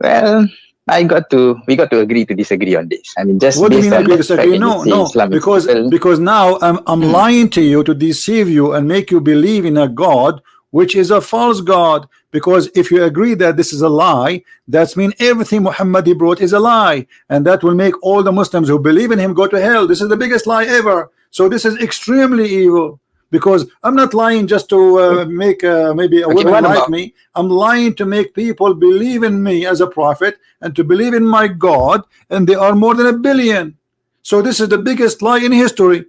Well, we got to agree to disagree on this. I mean, just what do you mean agree to disagree? No, because now I'm lying to you to deceive you and make you believe in a God which is a false God. Because if you agree that this is a lie, that means everything Muhammad brought is a lie, and that will make all the Muslims who believe in him go to hell. This is the biggest lie ever. So this is extremely evil. Because I'm not lying just to make maybe a woman like me. I'm lying to make people believe in me as a prophet and to believe in my God, and they are more than 1 billion. So this is the biggest lie in history.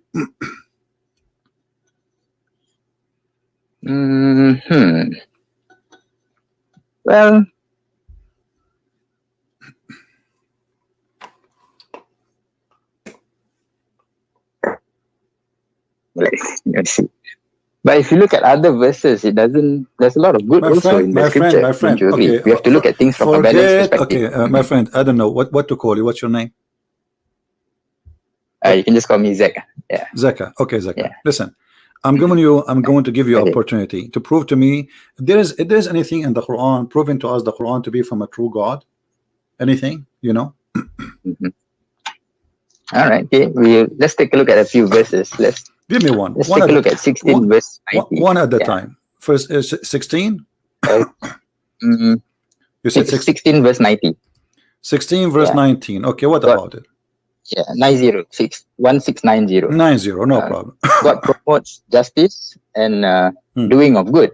Well, let's see. But if you look at other verses, it doesn't. There's a lot of good also in the scripture. My friend. Okay, we have to look at things from a balanced perspective. Okay, my friend. I don't know what to call you. What's your name? You can just call me Zeka. Yeah. Zeka. Okay, Zeka. Yeah. Listen, I'm going to give you opportunity to prove to me if there's anything in the Quran proving to us the Quran to be from a true God. Anything, you know? All right. Okay. Let's take a look at a few verses. Give me one. Let's take a look at 16 verse 90. One at the time. First is 16. You said 16 verse 90. 16 verse 19. Okay, what about it? Yeah, 1690. 90, no problem. God promotes justice and doing of good.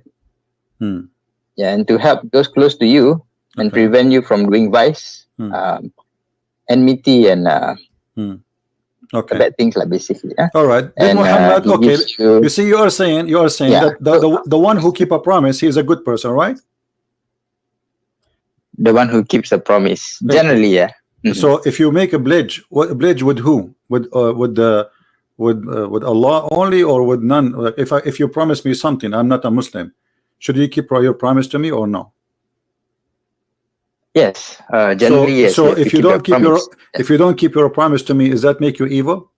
Yeah, and to help those close to you and prevent you from doing vice, enmity, and bad things, like basically. All right. Then Muhammad, you see, you are saying that the one who keep a promise, he is a good person, right? The one who keeps a promise, generally, yeah. So if you make a pledge, what pledge with who? With Allah only, or with none? If you promise me something, I'm not a Muslim, should you keep your promise to me or no? Yes, generally yes. So if you don't keep your promise to me, does that make you evil?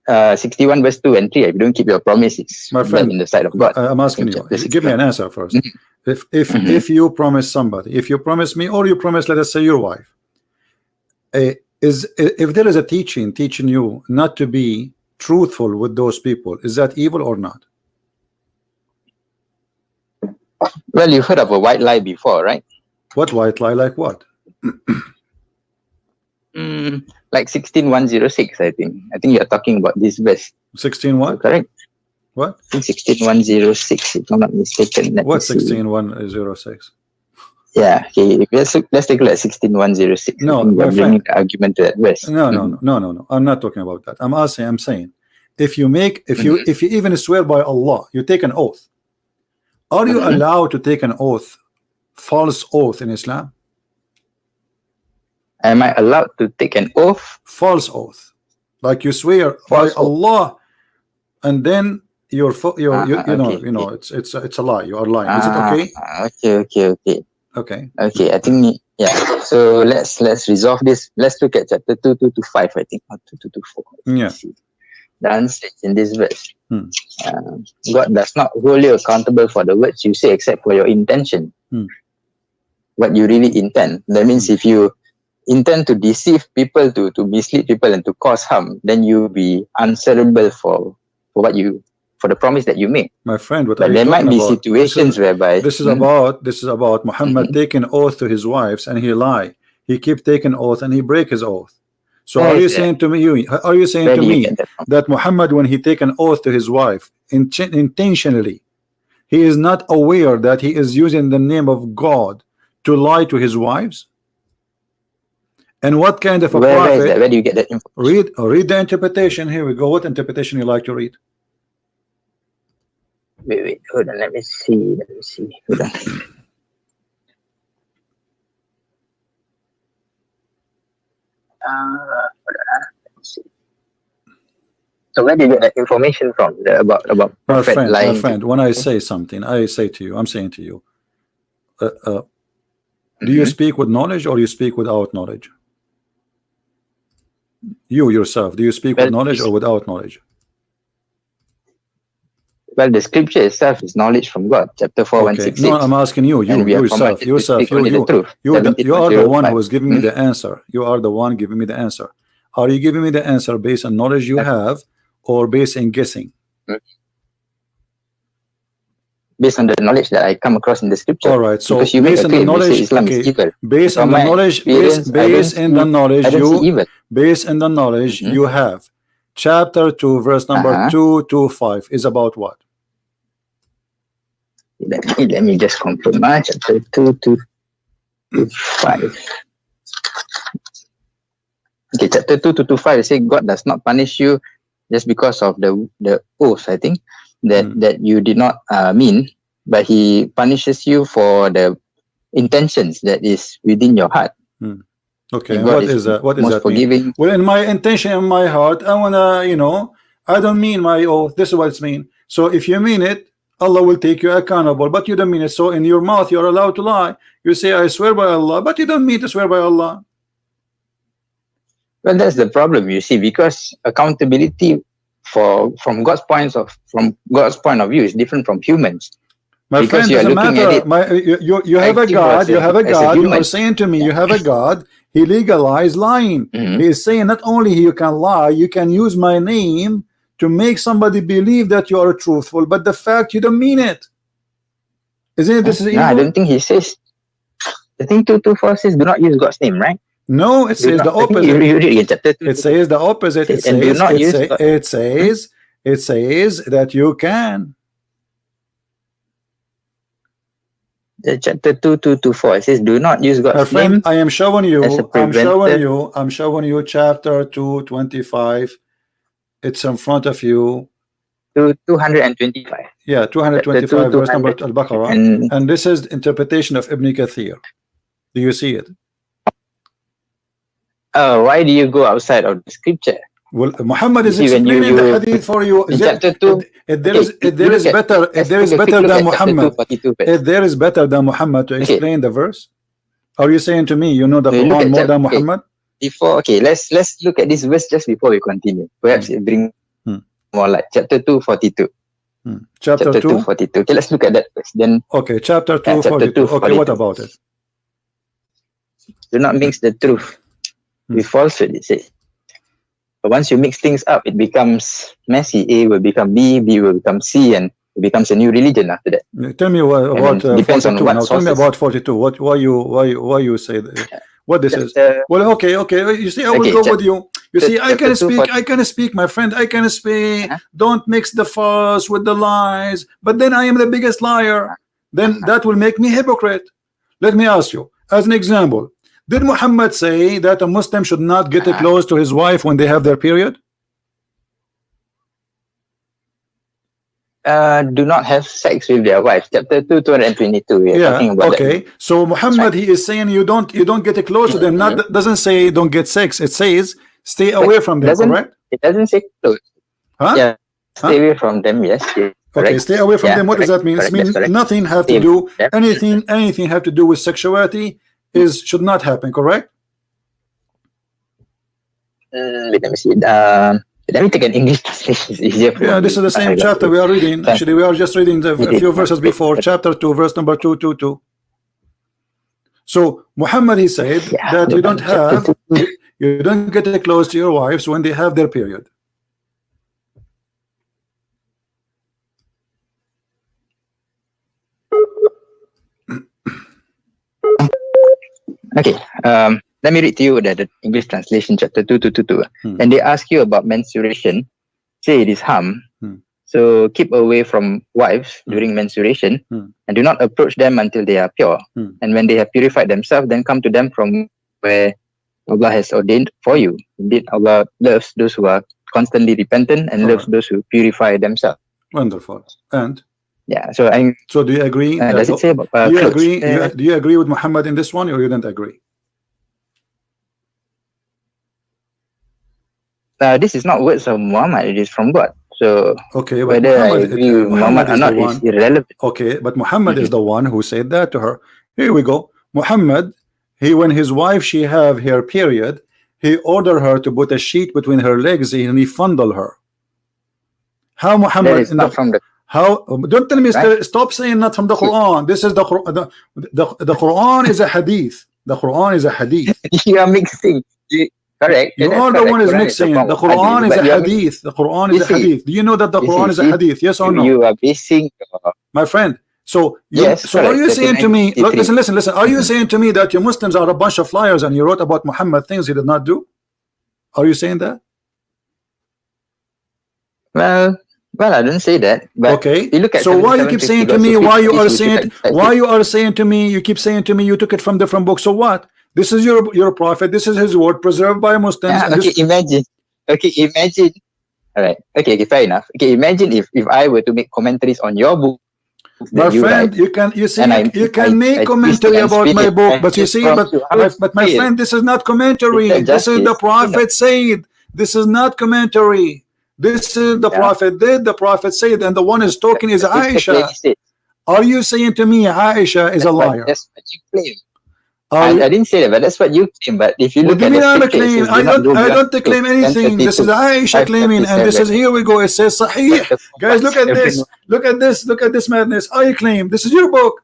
61 verse 2 and 3. If you don't keep your promises, my friend, in the sight of God. I'm asking you. Give me an answer first. If you promise somebody, if you promise me, or you promise, let us say, your wife, Is if there is a teaching teaching you not to be truthful with those people, is that evil or not? Well, you've heard of a white lie before, right? What white lie? Like what? Like 16106, I think. I think you're talking about this verse. 16 what? Correct? What? I think 16106, if I'm not mistaken. What 16106? Yeah, okay. Let's take a look at 16106. No, You're my bringing friend. the argument to that verse. No. I'm not talking about that. I'm saying, if you even swear by Allah, you take an oath. Are you allowed to take an oath, false oath in Islam? Am I allowed to take an oath? False oath, like you swear by Allah, and then you know it's a lie. You are lying. Is it okay? Okay. I think so let's resolve this. Let's look at chapter 2225, I think, or 2224. Yeah. The answer is in this verse. God does not hold you accountable for the words you say except for your intention. What you really intend. That means if you intend to deceive people, to mislead people and to cause harm, then you'll be answerable for the promise that you make. My friend, but there might be situations whereby this is about Muhammad taking oath to his wives and he lie. He keep taking oath and he break his oath. So are you saying to me that Muhammad, when he take an oath to his wife intentionally, he is not aware that he is using the name of God to lie to his wives? And what kind of a prophet? Where do you get that information? Read the interpretation. Here we go. What interpretation you like to read? Wait, hold on. Let me see. Hold on. So where do you get that information from? About my friend, when I say something, I say to you, I'm saying to you, do you speak with knowledge or you speak without knowledge? You yourself, do you speak with knowledge or without knowledge? Well, the scripture itself is knowledge from God. Chapter 4166. No, I'm asking you yourself. You are the one who is giving me the answer. You are the one giving me the answer. Are you giving me the answer based on knowledge you have or based on guessing? Based on the knowledge that I come across in the scripture. All right. So based on the knowledge, based on the knowledge you have, chapter 2, verse number 225 is about what? Let me just confirm. Chapter 225. Okay, chapter 225 says God does not punish you just because of the oath, I think, that you did not mean, but he punishes you for the intentions that is within your heart. Okay, what is that? What is that mean? Well, in my intention, in my heart, I wanna, I don't mean my oath. This is what it's mean. So if you mean it, Allah will take you accountable, but you don't mean it. So in your mouth, you're allowed to lie. You say, I swear by Allah, but you don't mean to swear by Allah. Well, that's the problem, you see, because accountability from God's point of view is different from humans. My friend, doesn't matter. You have a God. You have a God. You are saying to me, you have a God. He legalized lying. He is saying not only you can lie, you can use my name to make somebody believe that you are truthful, but the fact you don't mean it. Isn't it? This is evil? No, I don't think he says. I think 224 says do not use God's name, right? No, it says the opposite. It says the opposite. It says that you can. The chapter 2224, it says do not use God's name. I am showing you. I'm showing you chapter 225. It's in front of you. 225. Yeah, 225 verse number Al-Baqarah. And this is interpretation of Ibn Kathir. Do you see it? Why do you go outside of the scripture? Well, Muhammad is explaining the hadith for you. Chapter 2, if there is better than Muhammad, if there is better than Muhammad to explain the verse, are you saying to me you know the Quran more than Muhammad? Let's look at this verse just before we continue. Perhaps it bring more light. Chapter 242. Chapter 242. Okay, let's look at that first. Then chapter 242. Okay, what about it? Do not mix the truth with falsehood. It says. But once you mix things up, it becomes messy. A will become B, B will become C, and it becomes a new religion after that. Tell me about depends 42. on what Now tell me sources. about 42. Why you say that? What this is? Well, okay. You see, I will go with you. You see, I can speak, my friend. I can speak. Don't mix the false with the lies. But then I am the biggest liar. Then that will make me hypocrite. Let me ask you, as an example, did Muhammad say that a Muslim should not get close to his wife when they have their period? Do not have sex with their wife. Chapter 222. We are talking about okay. That. So Muhammad, he is saying you don't get close to them. Not doesn't say don't get sex. It says stay away from them. Correct? It doesn't say close. Huh? Yeah. Stay away from them. Yes. Okay. Stay away from them. What does that mean? It means nothing have to do anything have to do with sexuality should not happen. Correct? Let me see. Let me take an English translation. It's easier for me. This is the same chapter we are reading. Actually, we are just reading a few verses before, chapter 2, verse number 222. So Muhammad, he said that you don't get close to your wives when they have their period. Okay. Let me read to you the English translation, chapter 222. And they ask you about menstruation. Say it is harm. So keep away from wives during menstruation and do not approach them until they are pure. And when they have purified themselves, then come to them from where Allah has ordained for you. Indeed, Allah loves those who are constantly repentant and loves those who purify themselves. Wonderful. And so do you agree? Does it say about do you agree with Muhammad in this one, or you don't agree? This is not words of Muhammad, it is from God. So okay, but whether I agree with Muhammad or not is irrelevant. Okay, but Muhammad is the one who said that to her. Here we go. Muhammad, when his wife she have her period, he ordered her to put a sheet between her legs and he fondled her. How Muhammad that is not from the don't tell me stop saying not from the Quran. This is the Quran is a hadith. The Quran is a hadith. You are mixing. Correct. You are the one is mixing. The Quran is a hadith. The Quran is a hadith. Do you know that the Quran is a hadith? Yes or no? You are basing, my friend. So yes. Are you saying to me? Look, listen. Are you saying to me that you Muslims are a bunch of liars and you wrote about Muhammad things he did not do? Are you saying that? Well, I don't say that. But okay. You look at so why you keep saying to me? Why you are saying to me? You keep saying to me you took it from different books. So what? This is your prophet. This is his word preserved by Muslims. Imagine. All right. Okay, fair enough. Okay, imagine if I were to make commentaries on your book. My friend, you can make commentary about my book, but you see, but my friend, this is not commentary. This is the prophet said. This is not commentary. This is the prophet did. The prophet said, and the one is talking is Aisha. Are you saying to me Aisha is a liar? That's what you claim. I didn't say that, but that's what you claim. But if you look at the claim, I don't claim anything. This is Aisha claiming, and this is here we go. It says Sahih. Guys, look at this. Look at this. Look at this madness. I claim this is your book.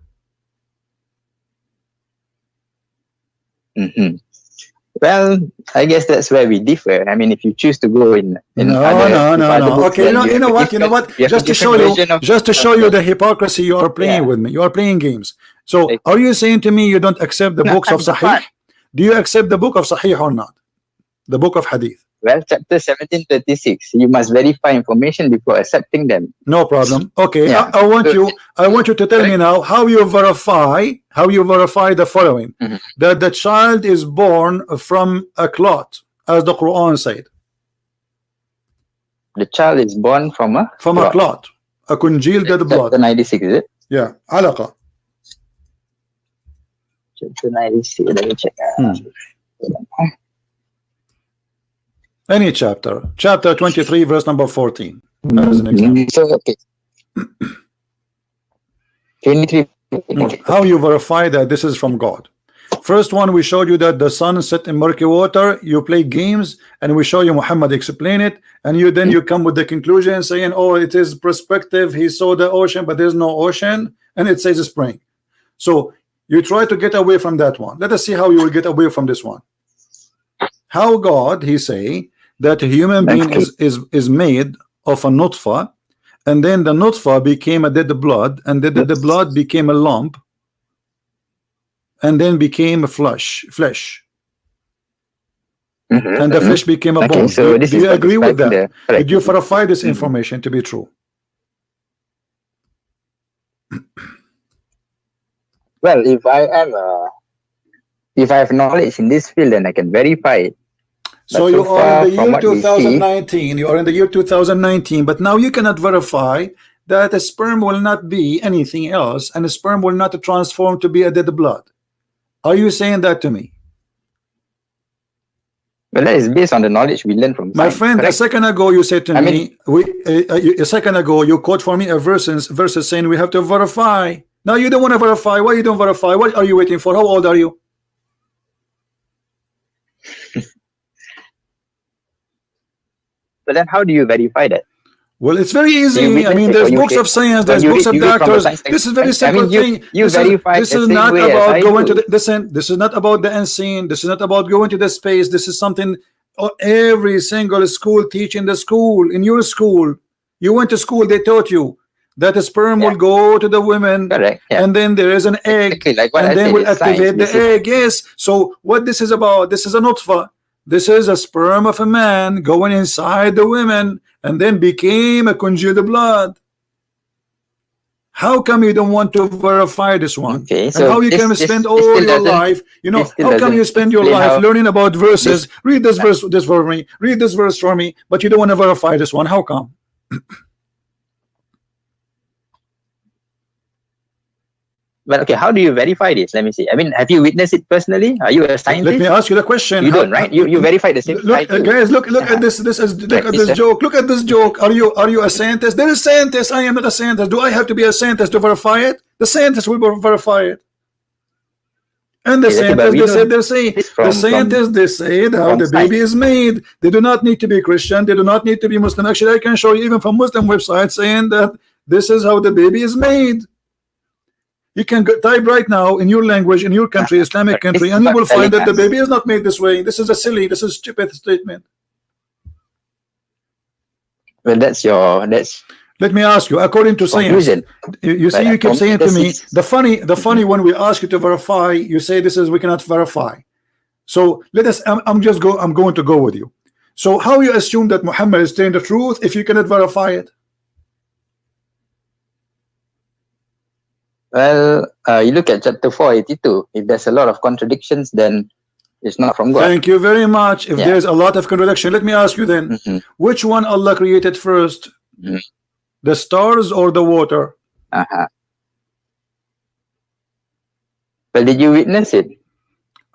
Well, I guess that's where we differ. I mean, if you choose to go in no. Okay, you know what? Just to show you the hypocrisy you are playing with me. You are playing games. So, are you saying to me you don't accept the books of Sahih? Do you accept the book of Sahih or not? The book of Hadith. Well, chapter 1736. You must verify information before accepting them. No problem. Okay, I want you to tell me now how you verify the following: that the child is born from a clot, as the Quran said. The child is born from a clot, a congealed dead blood. Chapter 96, is it? Yeah, alaqa. Chapter 96. Let me check. Any chapter 23 verse number 14 as an example. So, okay. 23. How you verify that this is from God? First one, we showed you that the sun set in murky water. You play games, and we show you Muhammad explain it, and you come with the conclusion saying, oh, it is perspective. He saw the ocean, but there's no ocean, and it says spring. So you try to get away from that one. Let us see how you will get away from this one. how God he say that a human being is made of a nutfa, and then the nutfa became a dead blood, and the blood became a lump, and then became a flesh, and the flesh became a bone. So do you agree with that? Did you verify this Mm-hmm. information to be true? Well, if I have knowledge in this field, then I can verify it. So you are in the year 2019. You are in the year 2019, but now you cannot verify that a sperm will not be anything else, and a sperm will not transform to be a dead blood. Are you saying that to me? Well, that is based on the knowledge we learn from my science, friend. correct? A second ago, you said to me, a second ago, you quote for me a verses saying we have to verify. Now you don't want to verify. Why you don't verify? What are you waiting for? How old are you? But then how do you verify that? Well, it's very easy. I mean, there's books of science, there's books of doctors. This is very simple thing. This is not about going to the this is not about the unseen. This is not about going to the space. This is something every single school teach in the school. In your school, you went to school, they taught you that the sperm will go to the women, and then there is an egg, and then will activate the egg. Yes. So what this is about? This is a nutfa. This is a sperm of a man going inside the women, and then became a congealed blood. How come you don't want to verify this one? Okay, so and how you can spend all your life, you know, how come you spend your life learning about verses? Read this verse for me, read this verse for me, but you don't want to verify this one. How come? But okay, how do you verify this? Let me see. I mean, have you witnessed it personally? Are you a scientist? Let me ask you the question. You don't, right? You verify the same. Look, guys, look at this. Look at this joke. Look at this joke. Are you a scientist? There is scientists. I am not a scientist. Do I have to be a scientist to verify it? The scientists will verify it. And the scientists, the scientists, they say how the baby is made. They do not need to be Christian. They do not need to be Muslim. Actually, I can show you even from Muslim websites saying that this is how the baby is made. You can type right now in your language, in your country, Islamic country, and you will find that the baby is not made this way. This is a silly, this is stupid statement. Well, that's. Let me ask you, according to science, you see, you keep saying to me, the funny when we ask you to verify, you say this is we cannot verify. So let us. I'm going to go with you. So how you assume that Muhammad is telling the truth if you cannot verify it? Well, you look at chapter 482. If there's a lot of contradictions, then it's not from God. Thank you very much. If there's a lot of contradiction, let me ask you then, which one Allah created first? The stars or the water? Well, did you witness it?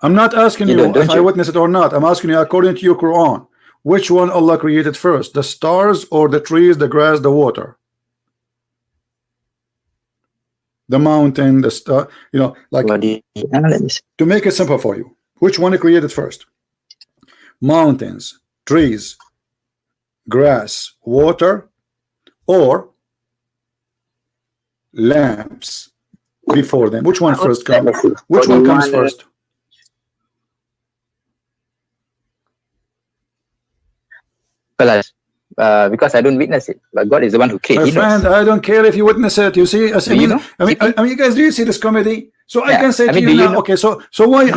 I'm not asking you if I witness it or not. I'm asking you according to your Quran. Which one Allah created first? The stars or the trees, the grass, the water? The mountain, the star, you know, like to make it simple for you, which one he created first? Mountains, trees, grass, water, or lamps before them? Which one first comes? Which one comes first? Because I don't witness it, but God is the one who created. My friend, I don't care if you witness it. You see, I mean, you guys, do you see this comedy? So I can say to you now, okay, so why,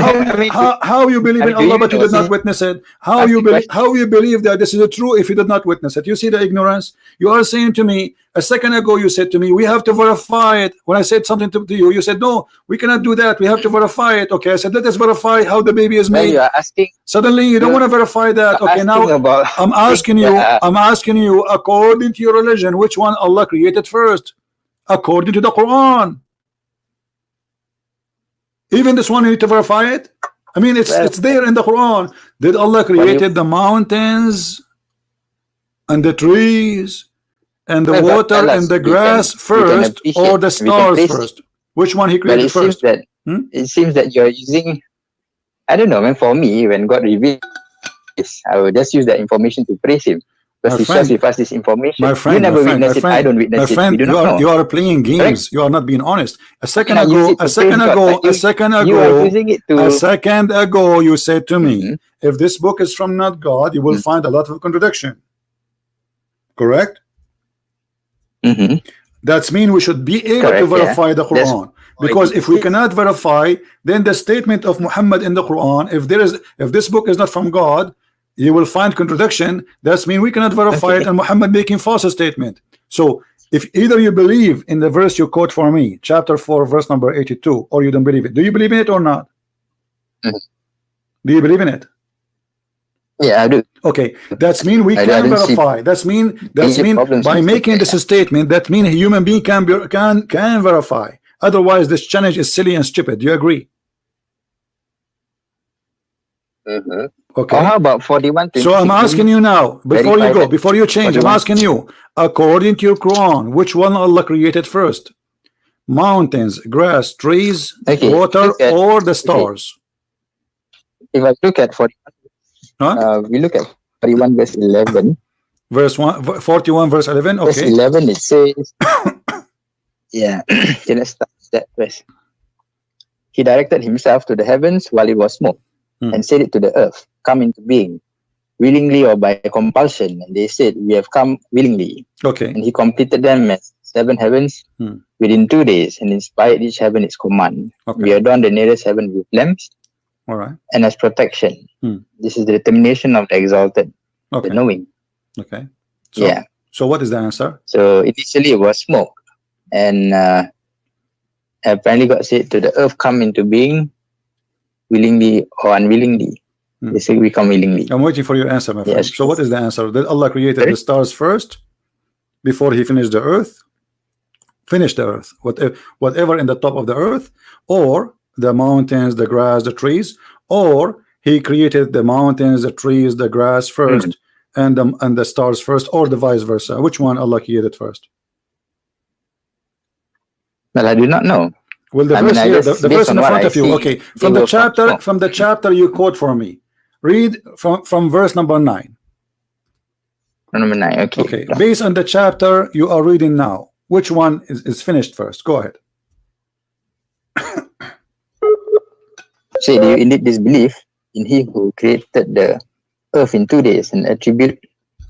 how you believe in Allah but you did not witness it? How you believe that this is true if you did not witness it? You see the ignorance? You are saying to me, a second ago you said to me, we have to verify it. When I said something to you, you said, no, we cannot do that. We have to verify it. Okay, I said, let us verify how the baby is made. You are asking. Suddenly you don't want to verify that. Okay, now I'm asking you, according to your religion, which one Allah created first? According to the Quran. Even this one, you need to verify it. I mean, it's there in the Quran. Did Allah created the mountains and the trees and the water and the grass first, or the stars first? Which one he created first? It seems that you're using, I don't know, man. For me, when God reveals this, I will just use that information to praise Him. Because he shares with us this information. My friend, you never my friend, witness my it. I don't friend, witness my it. friend, We do not know. you are playing games. Correct? You are not being honest. A second I use ago, it to a second praise God, ago, but a second you are ago, using it to. a second ago, you said to me, Mhm. if this book is from not God, you will find a lot of contradiction. Correct? Mhm. That's mean we should be able to Correct, yeah. verify the That's Quran. why Because he if we says- cannot verify, then the statement of Muhammad in the Quran, if this book is not from God, you will find contradiction. That's mean we cannot verify it, and Muhammad making false statement. So if either you believe in the verse you quote for me, chapter 4, verse number 82, or you don't believe it. Do you believe in it or not? Mhm. Do you believe in it? Yeah, I do. Okay, that's mean we I can don't see verify. That's mean major problems by with making it. this statement, that mean a human being can verify. Otherwise, this challenge is silly and stupid. Do you agree? Mhm. Okay. Or how about 41? So I'm asking you now, before you verify go, that before you change, I'm 41. asking you, according to your Quran, which one Allah created first? Mountains, grass, trees, Okay, water, look at- or the stars? If I look at 41, Huh? we look at 41 verse 11. Verse 41, verse 11. Verse Okay. 11, it says, yeah, okay, let's start that verse. He directed himself to the heavens while it was smoke, and said it to the earth, come into being, willingly or by compulsion. And they said, we have come willingly. Okay. And he completed them as 7 heavens within 2 days, and inspired each heaven its command. Okay. We adorned the nearest heaven with lamps, All right. and as protection. This is the determination of the exalted, Okay. the knowing. Okay. So, Yeah. So what is the answer? So initially it was smoke, and apparently God said to the earth, come into being, willingly or unwillingly. They say we come willingly. I'm waiting for your answer, my friend. Yes. So what is the answer? Did Allah created Sorry? the stars first before he finished the earth? Finished the earth, whatever in the top of the earth, or the mountains, the grass, the trees, or he created the mountains, the trees, the grass first, and the stars first, or the vice versa? Which one Allah created first? Well, I do not know. Well, the I verse mean, I here, just- the based verse in on what front I of you. see, Okay, they from the were from chapter, smoke. from the chapter you quote for me. Read from verse number 9. Number 9. Okay. Okay, based on the chapter you are reading now, which one is finished first? Go ahead. Say, do you indeed disbelieve in him who created the earth in 2 days and attribute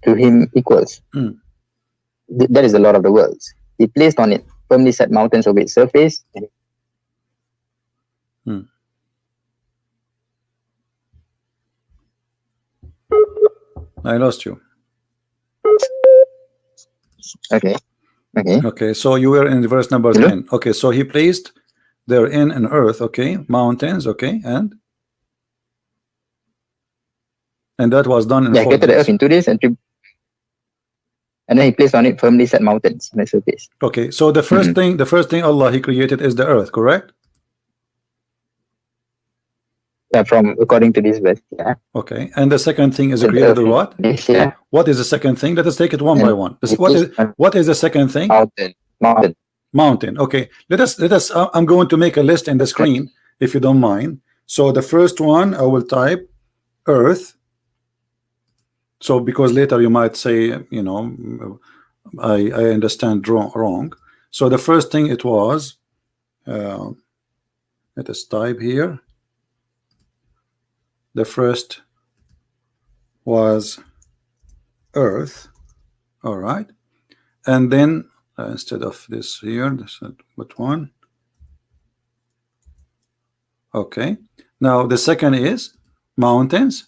to him equals? That is the Lord of the worlds. He placed on it firmly set mountains over its surface. I lost you. Okay. Okay. Okay, so you were in verse number 10. Okay, so he placed therein an earth, okay, mountains, okay, and that was done in 4 created the days. earth in 2 days and then he placed on it firmly set mountains on its surface. Okay, so the first thing Allah he created is the earth, correct? Yeah, from according to this verse. Yeah. Okay, and the second thing is The created earth what? Yeah. What is the second thing? Let us take it one by one. What is the second thing? Mountain. Mountain. Okay, let us I'm going to make a list in the screen if you don't mind. So the first one I will type earth. So because later you might say, you know, I understand wrong. So the first thing it was, let us type here. The first was earth. All right, and then instead of this here, this what one? Okay, now the second is mountains,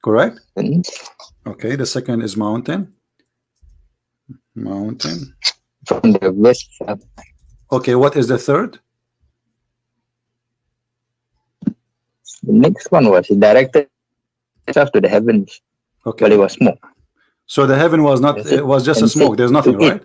correct? Okay, the second is mountain. From the west. Okay, what is the third? The next one was he directed himself to the heavens. Okay, while it was smoke. So the heaven was not, it was just a smoke. There's nothing, right?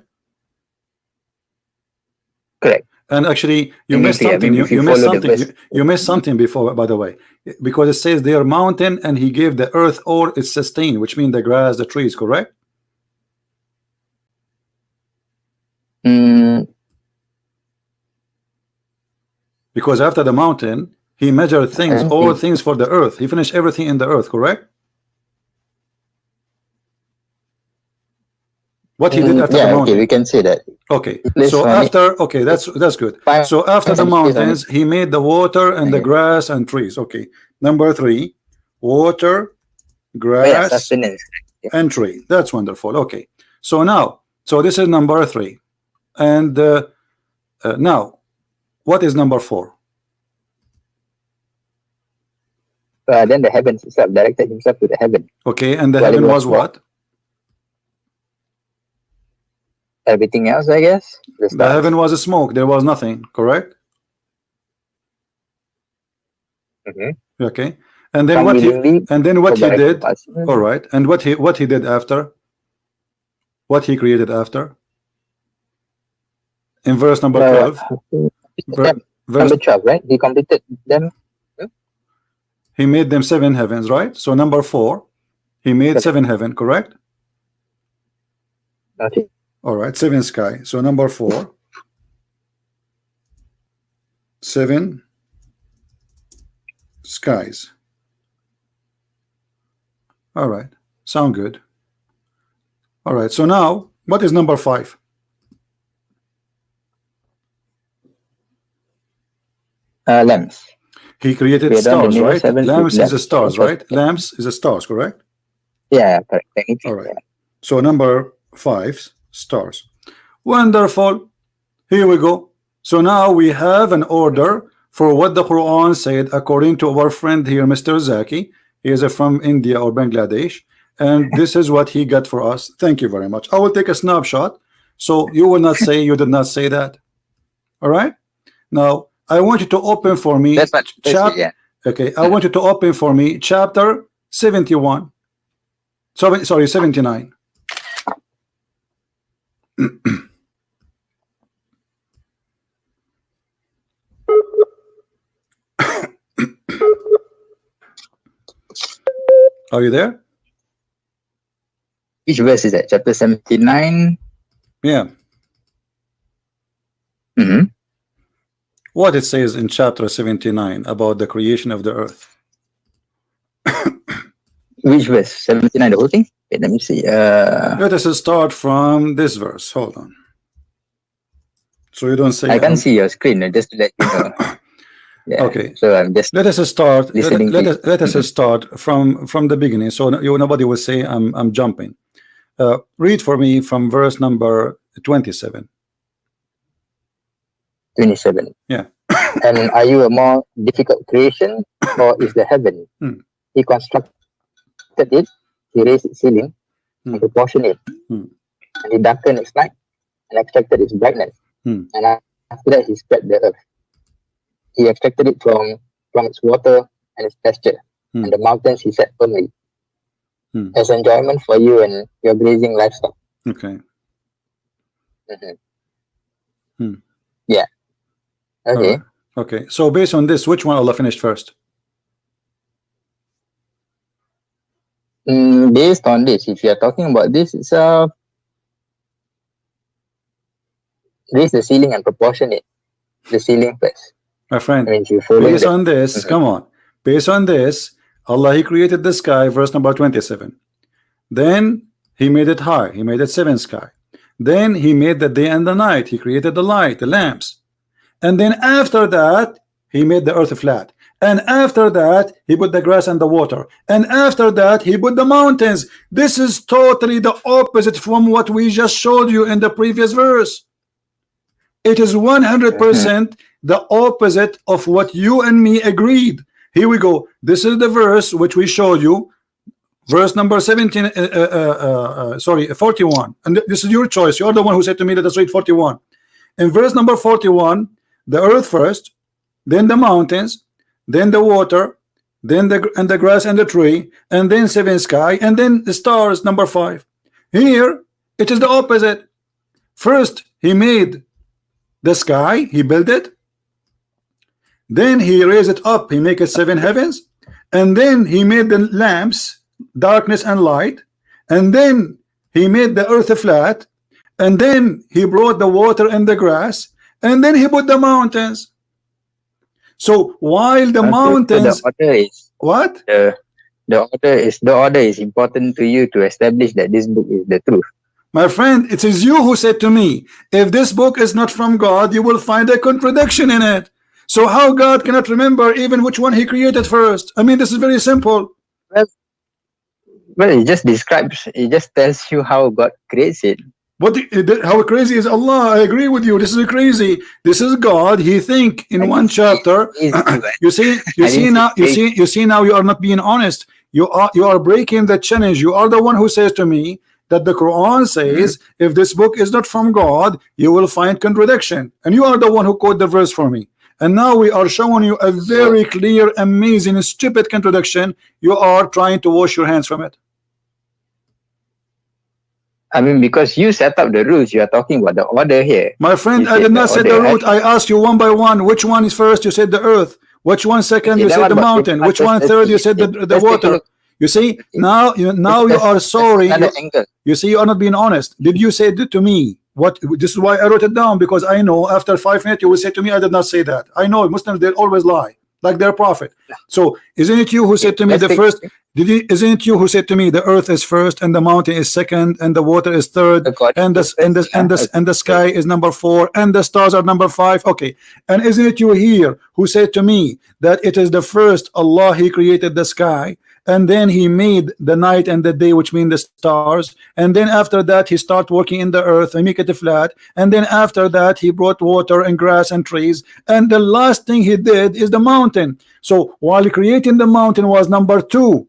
Correct. And actually, you missed something. You missed something. You missed something before, by the way, because it says they are mountain, and he gave the earth or its sustain, which means the grass, the trees. Correct? Because after the mountain, he measured things, all things for the earth. He finished everything in the earth. Correct? What he did after the Yeah, okay, mountain. we can say that. Okay, Place so on it. after, okay, that's good. Fine. So after the Place on it. mountains, he made the water and the Okay. grass and trees. Okay, number 3, water, Oh, yeah, grass, sustenance. Yeah. and tree. That's wonderful. Okay, so now, so this is number 3, and now, what is number 4? Then the heavens itself directed himself to the heaven. Okay, and the While it heaven was was what? Everything else, I guess. The The stars. heaven was a smoke. There was nothing. Correct. Okay, and then what he did. All right, and what he did after? What he created after? In verse number 12. Verse, number 12, right? He completed them. He made them 7 heavens, right? So number 4, he made 7 heaven, correct? Okay. All right, 7 sky. So number 4, 7 skies. All right, sound good. All right, so now what is number 5? Lamps. He created stars, right? Lamps is a stars, right? Lamps is a stars, correct? Yeah, correct. All right. So number 5, stars. Wonderful. Here we go. So now we have an order for what the Quran said according to our friend here, Mr. Zaki. He is from India or Bangladesh, and this is what he got for us. Thank you very much. I will take a snapshot so you will not say you did not say that. All right. Now I want you to open for me. Okay, I want you to open for me chapter 71. Sorry, 79. Are you there? Which verse is that? Chapter 79? Yeah. What it says in chapter 79 about the creation of the earth. Which verse? 79, the whole thing? Okay, let me see. Let us start from this verse. Hold on. So you don't say I can't see your screen, just to let you know. Yeah. Okay. So I'm just let us start. Let us Mm-hmm. start from the beginning. So nobody will say I'm jumping. Read for me from verse number 27. 27. Yeah. And are you a more difficult creation, or is the heaven? He constructed it, he raised its ceiling, and proportioned it, and he darkened its light, and extracted its brightness. And after that, he spread the earth. He extracted it from its water and its pasture, and the mountains he set firmly as enjoyment for you and your grazing livestock. Okay. Yeah. Okay. Right. Okay. So based on this, which one Allah finished first? Based on this, if you are talking about this, it's raise the ceiling and proportion it. The ceiling first. My friend, based on this, come on. Based on this, Allah, He created the sky, verse number 27. Then He made it high. He made it 7 sky. Then He made the day and the night. He created the light, the lamps. And then after that, He made the earth flat. And after that, He put the grass and the water. And after that, He put the mountains. This is totally the opposite from what we just showed you in the previous verse. It is 100% the opposite of what you and me agreed. Here we go. This is the verse which we showed you. Verse number 17, 41. And this is your choice. You're the one who said to me, let us read 41. In verse number 41, the earth first, then the mountains, then the water, then the grass and the tree, and then 7 sky, and then the stars, number 5. Here, it is the opposite. First, He made the sky, He built it. Then He raised it up, He make it 7 heavens. And then He made the lamps, darkness and light. And then He made the earth flat. And then He brought the water and the grass. And then He put the mountains. So while the mountains, so the order is what? The order is important to you to establish that this book is the truth. My friend, it is you who said to me, if this book is not from God, you will find a contradiction in it. So how God cannot remember even which one he created first? I mean, this is very simple. Well, it just describes, it just tells you how God creates it. How crazy is Allah? I agree with you. This is crazy. This is God. He think in one chapter. You see now you are not being honest. You are breaking the challenge. You are the one who says to me that the Quran says if this book is not from God, you will find contradiction. And you are the one who quote the verse for me. And now we are showing you a very clear, amazing, stupid contradiction. You are trying to wash your hands from it. I mean, because you set up the rules, you are talking about the order here. My friend, I did not set the route. I asked you one by one. Which one is first? You said the earth. Which one second? You said the mountain. Which one third? You said the water. You see, now you are sorry. You see, you are not being honest. Did you say it to me? What? This is why I wrote it down, because I know after 5 minutes you will say to me, I did not say that. I know Muslims, they always lie, like their prophet. So isn't it you who said to me the first? Isn't it you who said to me the earth is first and the mountain is second and the water is third and the sky is number 4 and the stars are number 5? Okay, and isn't it you here who said to me that it is the first Allah, he created the sky, and then he made the night and the day, which mean the stars, and then after that he start working in the earth and make it flat, and then after that he brought water and grass and trees, and the last thing he did is the mountain. So while creating the mountain was number 2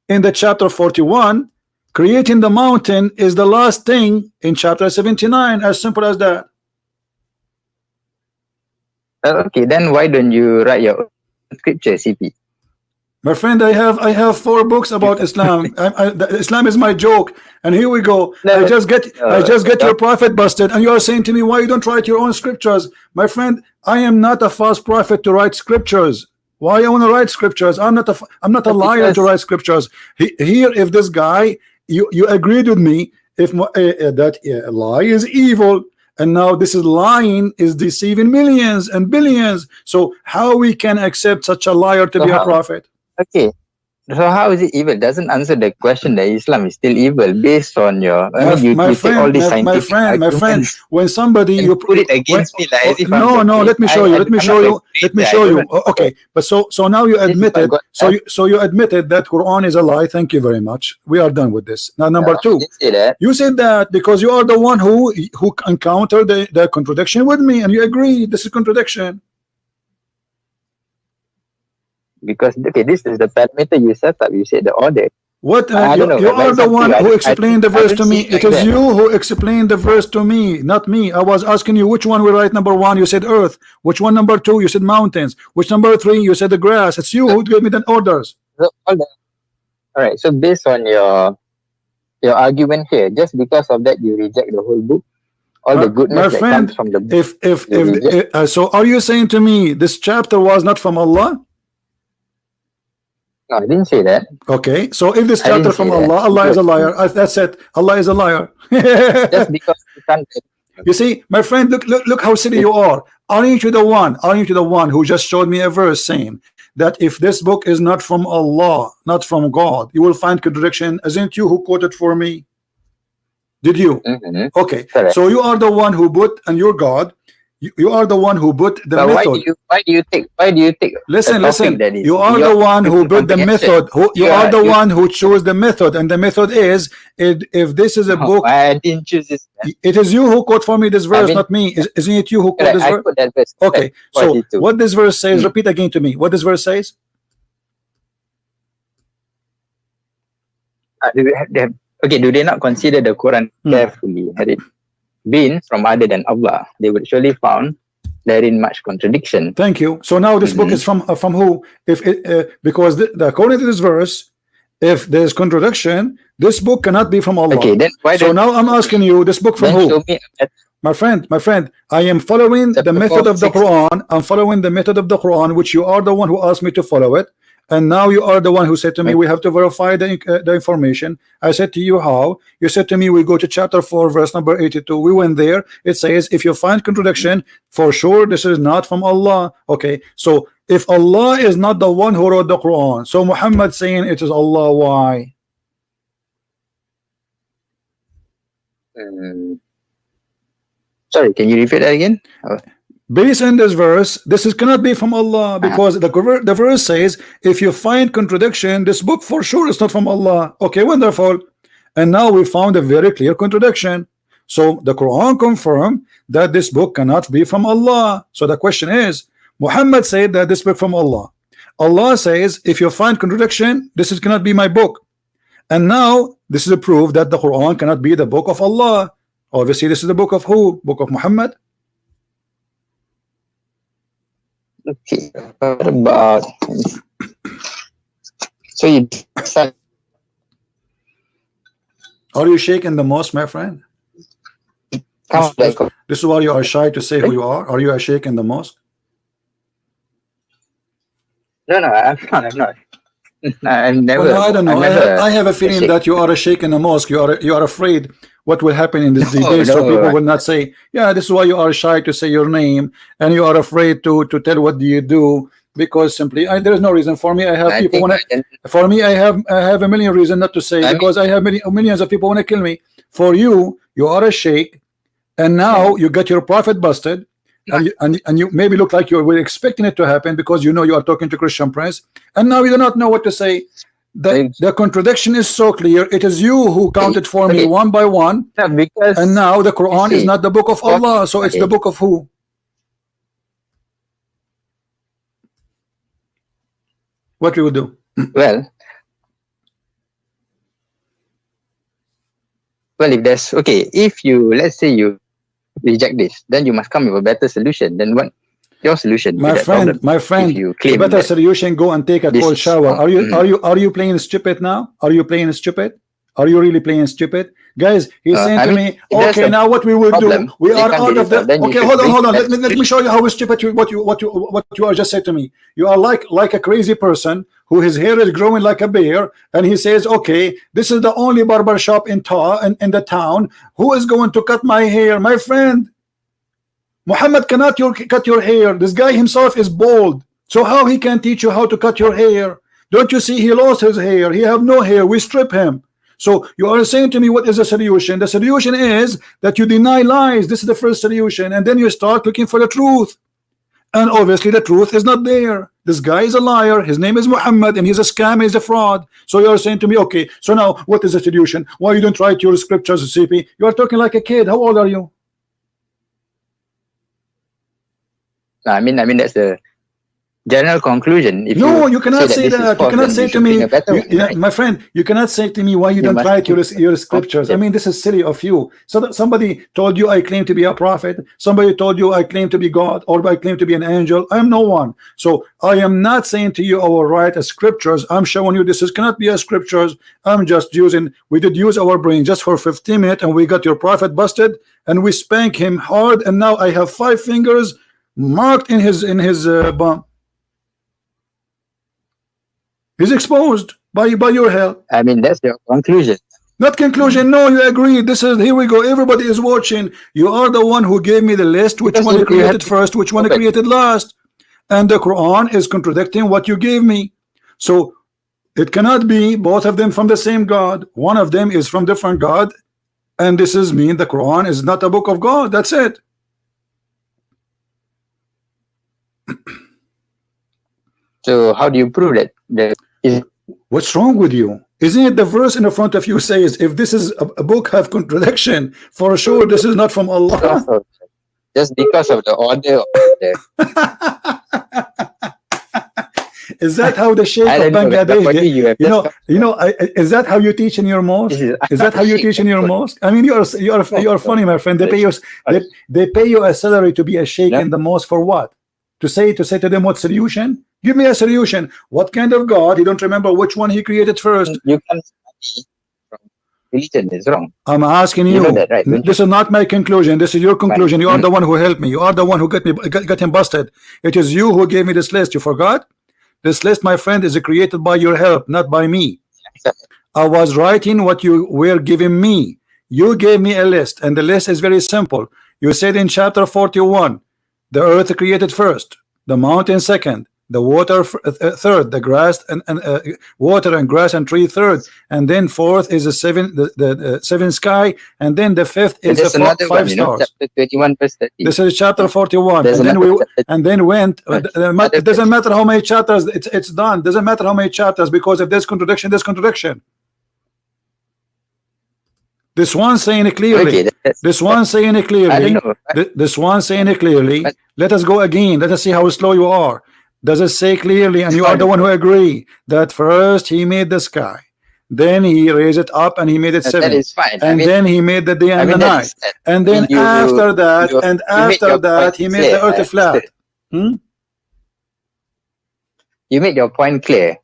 in the chapter 41, creating the mountain is the last thing in chapter 79. As simple as that. Okay, then why don't you write your own scripture, CP? My friend, I have 4 books about Islam. Islam is my joke, and here we go. I just get your prophet busted, and you are saying to me, why you don't write your own scriptures? My friend, I am not a false prophet to write scriptures. Why I want to write scriptures? I'm not a liar to write scriptures. Here, if this guy, you agreed with me, if that lie is evil, and now this is lying is deceiving millions and billions. So how we can accept such a liar to be a prophet? Okay, so how is it evil? Doesn't answer the question that Islam is still evil based on your my friend. When somebody you put it against me, like as if let me show you. Okay, but so now you admitted. So you admitted that Quran is a lie. Thank you very much. We are done with this. Now number 2, you said that because you are the one who encountered the contradiction with me, and you agree this is contradiction. Because okay, this is the parameter you set up. You said the order. What? You are the one who explained the verse to me. It is you who explained the verse to me, not me. I was asking you which one we write number 1. You said earth. Which one number 2? You said mountains. Which number 3? You said the grass. It's you who gave me the orders. All right. So based on your argument here, just because of that, you reject the whole book. All the goodness that comes from the book. So are you saying to me this chapter was not from Allah? No, I didn't say that. Okay, so if this chapter from Allah, Allah is a liar. That's it. Allah is a liar. Just because you can't. You see, my friend, look how silly you are. Aren't you the one who just showed me a verse saying that if this book is not from Allah, not from God, you will find contradiction? Isn't you who quoted for me? Did you? Okay, correct. So you are the one who put, and you're God. You are the one who put the method. Why do you take? Listen. You are the one who put the method. You are the one who chose the method, and the method is if this is a book. I didn't choose this. It is you who quote for me this verse, not me. Isn't it you who quote this verse? That verse? Okay. So what this verse says? Repeat again to me. What this verse says? Okay. Do they not consider the Quran carefully? Had it been from other than Allah, they would surely found therein much contradiction. Thank you. So now this book is from who? If it, because according to this verse, if there is contradiction, this book cannot be from Allah. Okay, then so now I'm asking you, this book from who? My friend, I am following the method of the Quran. I'm following the method of the Quran, which you are the one who asked me to follow it. And now you are the one who said to me, we have to verify the information. I said to you, how? You said to me, we go to chapter 4, verse number 82. We went there. It says, if you find contradiction, for sure this is not from Allah. Okay, so if Allah is not the one who wrote the Quran, so Muhammad saying it is Allah, why? Sorry, can you repeat that again? Based on this verse, this is cannot be from Allah, because the verse says, if you find contradiction, this book for sure is not from Allah. Okay, wonderful. And now we found a very clear contradiction. So the Quran confirmed that this book cannot be from Allah. So the question is, Muhammad said that this book from Allah. Allah says, if you find contradiction, this is cannot be my book. And now this is a proof that the Quran cannot be the book of Allah. Obviously, this is the book of who? Book of Muhammad. Okay. What about? So you. Are you shaking the mosque, my friend? This is why you are shy to say who you are. Are you a sheikh in the mosque? No, I'm not. I'm not. I'm never. Well, I don't know. I have a feeling that you are a sheikh in the mosque. You are afraid what will happen in this debate, so people will not say, yeah, this is why you are shy to say your name, and you are afraid to tell what do you do, because simply there is no reason. For me, I have people want to. For me, I have a million reasons not to say, because I have millions of people want to kill me. For you, you are a sheikh, and now you got your prophet busted. And you maybe look like you were expecting it to happen, because you know you are talking to Christian Prince, and now you do not know what to say. The contradiction is so clear. It is you who counted for me one by one, and now the Quran is not the book of Allah, so it's the book of who? What we would do? Well, if there's if you, let's say you reject this, then you must come with a better solution. Then what your solution? My friend, you the better solution, go and take a cold shower. Are you playing stupid now? Are you playing stupid? Are you really playing stupid? Guys, he's saying to me, okay, now what we will do, we are out of the, okay, hold on, let me show you how stupid what you are just said to me. You are like a crazy person who his hair is growing like a bear, and he says, okay, this is the only barber shop in the town. Who is going to cut my hair? My friend, Muhammad cannot cut your hair. This guy himself is bald, so how he can teach you how to cut your hair? Don't you see he lost his hair? He have no hair. We strip him. So you are saying to me, what is the solution? The solution is that you deny lies. This is the first solution, and then you start looking for the truth. And obviously the truth is not there. This guy is a liar. His name is Muhammad, and he's a scam, he's a fraud. So you are saying to me, okay, so now what is the solution? Why you don't write your scriptures, CP? You are talking like a kid. How old are you? I mean that's the general conclusion. No, you cannot say that. You cannot say to me, my friend, you cannot say to me why you don't write your scriptures. I mean, this is silly of you. So that somebody told you I claim to be a prophet, somebody told you I claim to be God, or I claim to be an angel. I am no one. So I am not saying to you I will write a scriptures. I'm showing you this cannot be a scriptures. I'm just using, we did use our brain just for 15 minutes, and we got your prophet busted, and we spank him hard, and now I have 5 fingers marked in his bum. He's exposed by your help. I mean, that's your conclusion. Not conclusion. No, you agree. This is, here we go. Everybody is watching. You are the one who gave me the list. Which one created first? Which one created last? And the Quran is contradicting what you gave me. So it cannot be both of them from the same God. One of them is from different God. And this is mean the Quran is not a book of God. That's it. So how do you prove that? What's wrong with you? Isn't it the verse in the front of you says, if this is a book have contradiction, for sure this is not from Allah. Just because of the order. Is that how the Sheikh of Bangladesh is that how you teach in your mosque? Is that how you teach in your mosque? I mean, you are funny, my friend. They pay you a salary to be a Sheikh in the mosque for what? To say to them what solution? Give me a solution. What kind of God? You don't remember which one he created first. You can study from religion is wrong. I'm asking you. know that, right? This is not my conclusion. This is your conclusion. You are the one who helped me. You are the one who got him busted. It is you who gave me this list. You forgot? This list, my friend, is created by your help, not by me. I was writing what you were giving me. You gave me a list, and the list is very simple. You said in chapter 41, the earth created first, the mountain second, the water third, the grass and water and grass and tree third, and then fourth is the seven sky, and then the fifth is There's the another five one, stars. chapter 21 verse 30. This is chapter 41, There's and then another we chapter- and then went. Another It doesn't matter how many chapters. It's done. Doesn't matter how many chapters, because if there's contradiction, there's contradiction. This one saying it clearly. Okay, This one saying it I clearly. don't know. This one saying it clearly. But- Let us go again. Let us see how slow you are. Does it say clearly, and you are the one who agree that first he made the sky, then he raised it up and he made it That seven, is fine. and then he made the day and the that night, is- and then you- after that, you- and you make after your that, point he made clear. the earth flat. Hmm? You make your point clear.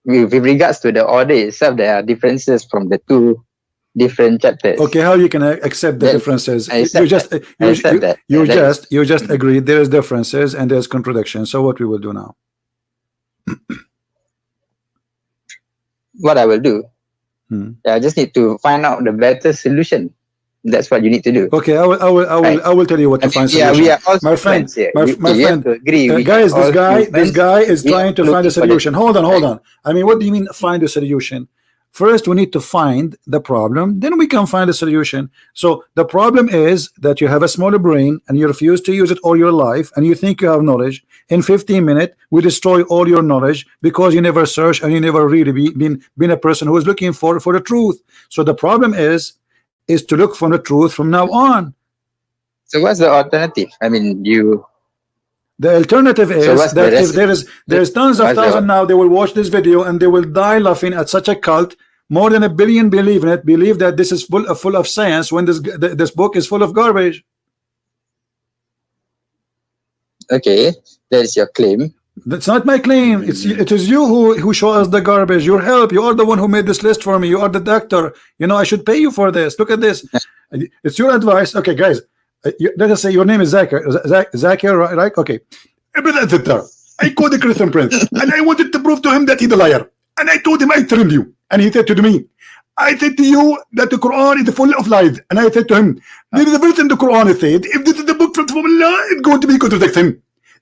With regards to the order itself, there are differences from the two different chapters. Okay, how you can accept the Then differences? I accept You just that. I accept that. you That just is- you just agreed there is differences and there's contradictions. So what we will do now? What I will do, Hmm. I just need to find out the better solution. That's what you need to do. Okay, Right. I will tell you what to find Yeah, solution. we are all My friend, friends here. my You friend, have to agree. We guys, are all this humans. guy is We trying are to find a looking for the- solution. Hold on. I mean, what do you mean find a solution? First, we need to find the problem, then we can find a solution. So the problem is that you have a smaller brain and you refuse to use it all your life, and you think you have knowledge. In 15 minutes, we destroy all your knowledge because you never search and you never really been a person who is looking for the truth. So the problem is to look for the truth from now on. So what's the alternative? I mean, The alternative is what's the that if rest- there's tons of what's the- thousands now, they will watch this video and they will die laughing at such a cult. More than 1 billion believe in it, believe that this is full of science when this book is full of garbage. okay, that's your claim. That's not my claim. It is you who show us the garbage. Your help. You are the one who made this list for me. You are the doctor. You know I should pay you for this. Look at this. It's your advice. Okay, guys. Let us say your name is Zakir. Zakir, right? Okay. I called the Christian prince and I wanted to prove to him that he's a liar. And I told him I trained you. And he said to me, I said to you that the Quran is full of lies. And I said to him, there is a verse in the Quran that said, if this is the book from Allah, it's going to be contradiction.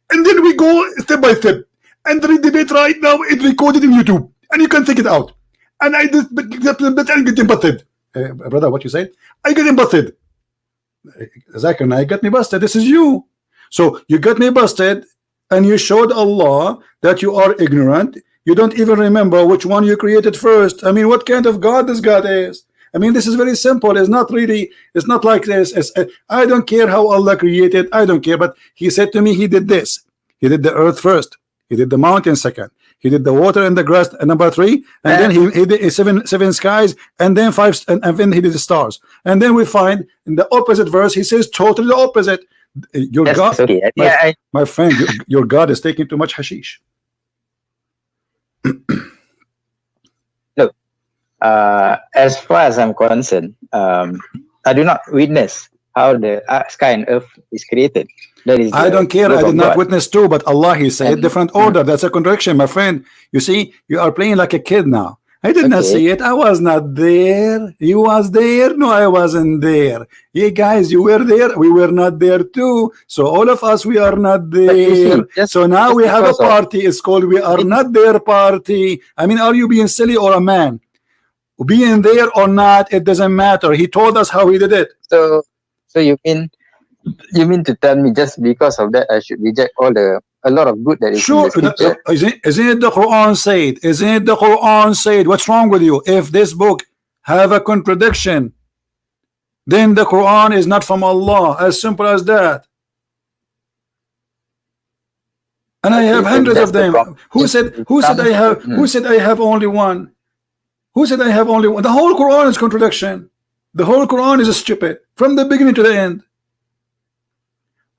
And then we go step by step. And the debate right now is recorded in YouTube. And you can take it out. And I just get busted. Brother, what you say? I get busted. Zakir and I got me busted. This is you. So you got me busted and you showed Allah that you are ignorant. You don't even remember which one you created first. I mean, what kind of God this God is? I mean, this is very simple. It's not like this. I don't care how Allah created. I don't care. But he said to me, he did this. He did the earth first. He did the mountain second. He did the water and the grass number 3, and then he did seven skies, and then 5, and then he did the stars. And then we find in the opposite verse, he says totally the opposite. Your That's God, okay. my friend, your God is taking too much hashish. Look, as far as I'm concerned, I do not witness how the sky and earth is created. That is, I don't care. work I did of not God. witness too, but Allah, He said And- different order. That's a contradiction, my friend. You see, you are playing like a kid now. I did not Okay. see it. I was not there. You was there. No, I wasn't there. Yeah, guys, you were there. We were not there too. So all of us, we are not But you see, there. just- So now we just have a because of- party. It's called We Are Not There Party. I mean, are you being silly or a man? Being there or not, it doesn't matter. He told us how he did it. So you mean to tell me just because of that I should reject a lot of good that is Sure, in the scripture? isn't it the Quran said? Isn't it the Quran said? What's wrong with you? If this book have a contradiction, then the Quran is not from Allah. As simple as that. And I Okay, have so hundreds that's of the them. problem. Who said I have? Who said I have only one? Who said I have only one? The whole Quran is contradiction. The whole Quran is stupid from the beginning to the end.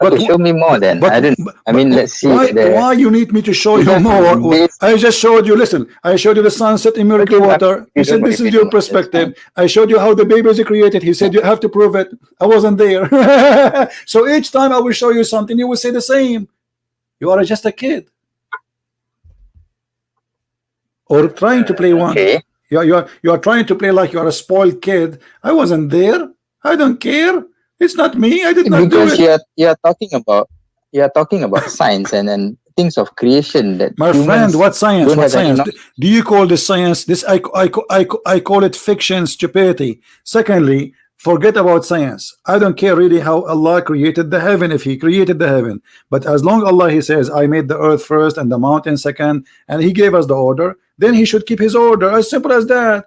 Okay, show me more then. I mean, let's see. Why you need me to show you Because more? this- I just showed you. Listen, I showed you the sunset in miracle Okay, water. you You said don't this is repeat your it, that's perspective. I showed you how the baby is created. He said you have to prove it. I wasn't there. So each time I will show you something, you will say the same. You are just a kid, or trying to play one. Okay. You are trying to play like you are a spoiled kid. I wasn't there. I don't care. It's not me. I did not do Because it. you're talking about science and things of creation that My humans friend, what science? don't What have any science? knowledge. Do you call this science? This I call it fiction, stupidity. Secondly, forget about science. I don't care really how Allah created the heaven, if He created the heaven. But as long Allah He says, I made the earth first and the mountain second, and He gave us the order, then He should keep His order. As simple as that.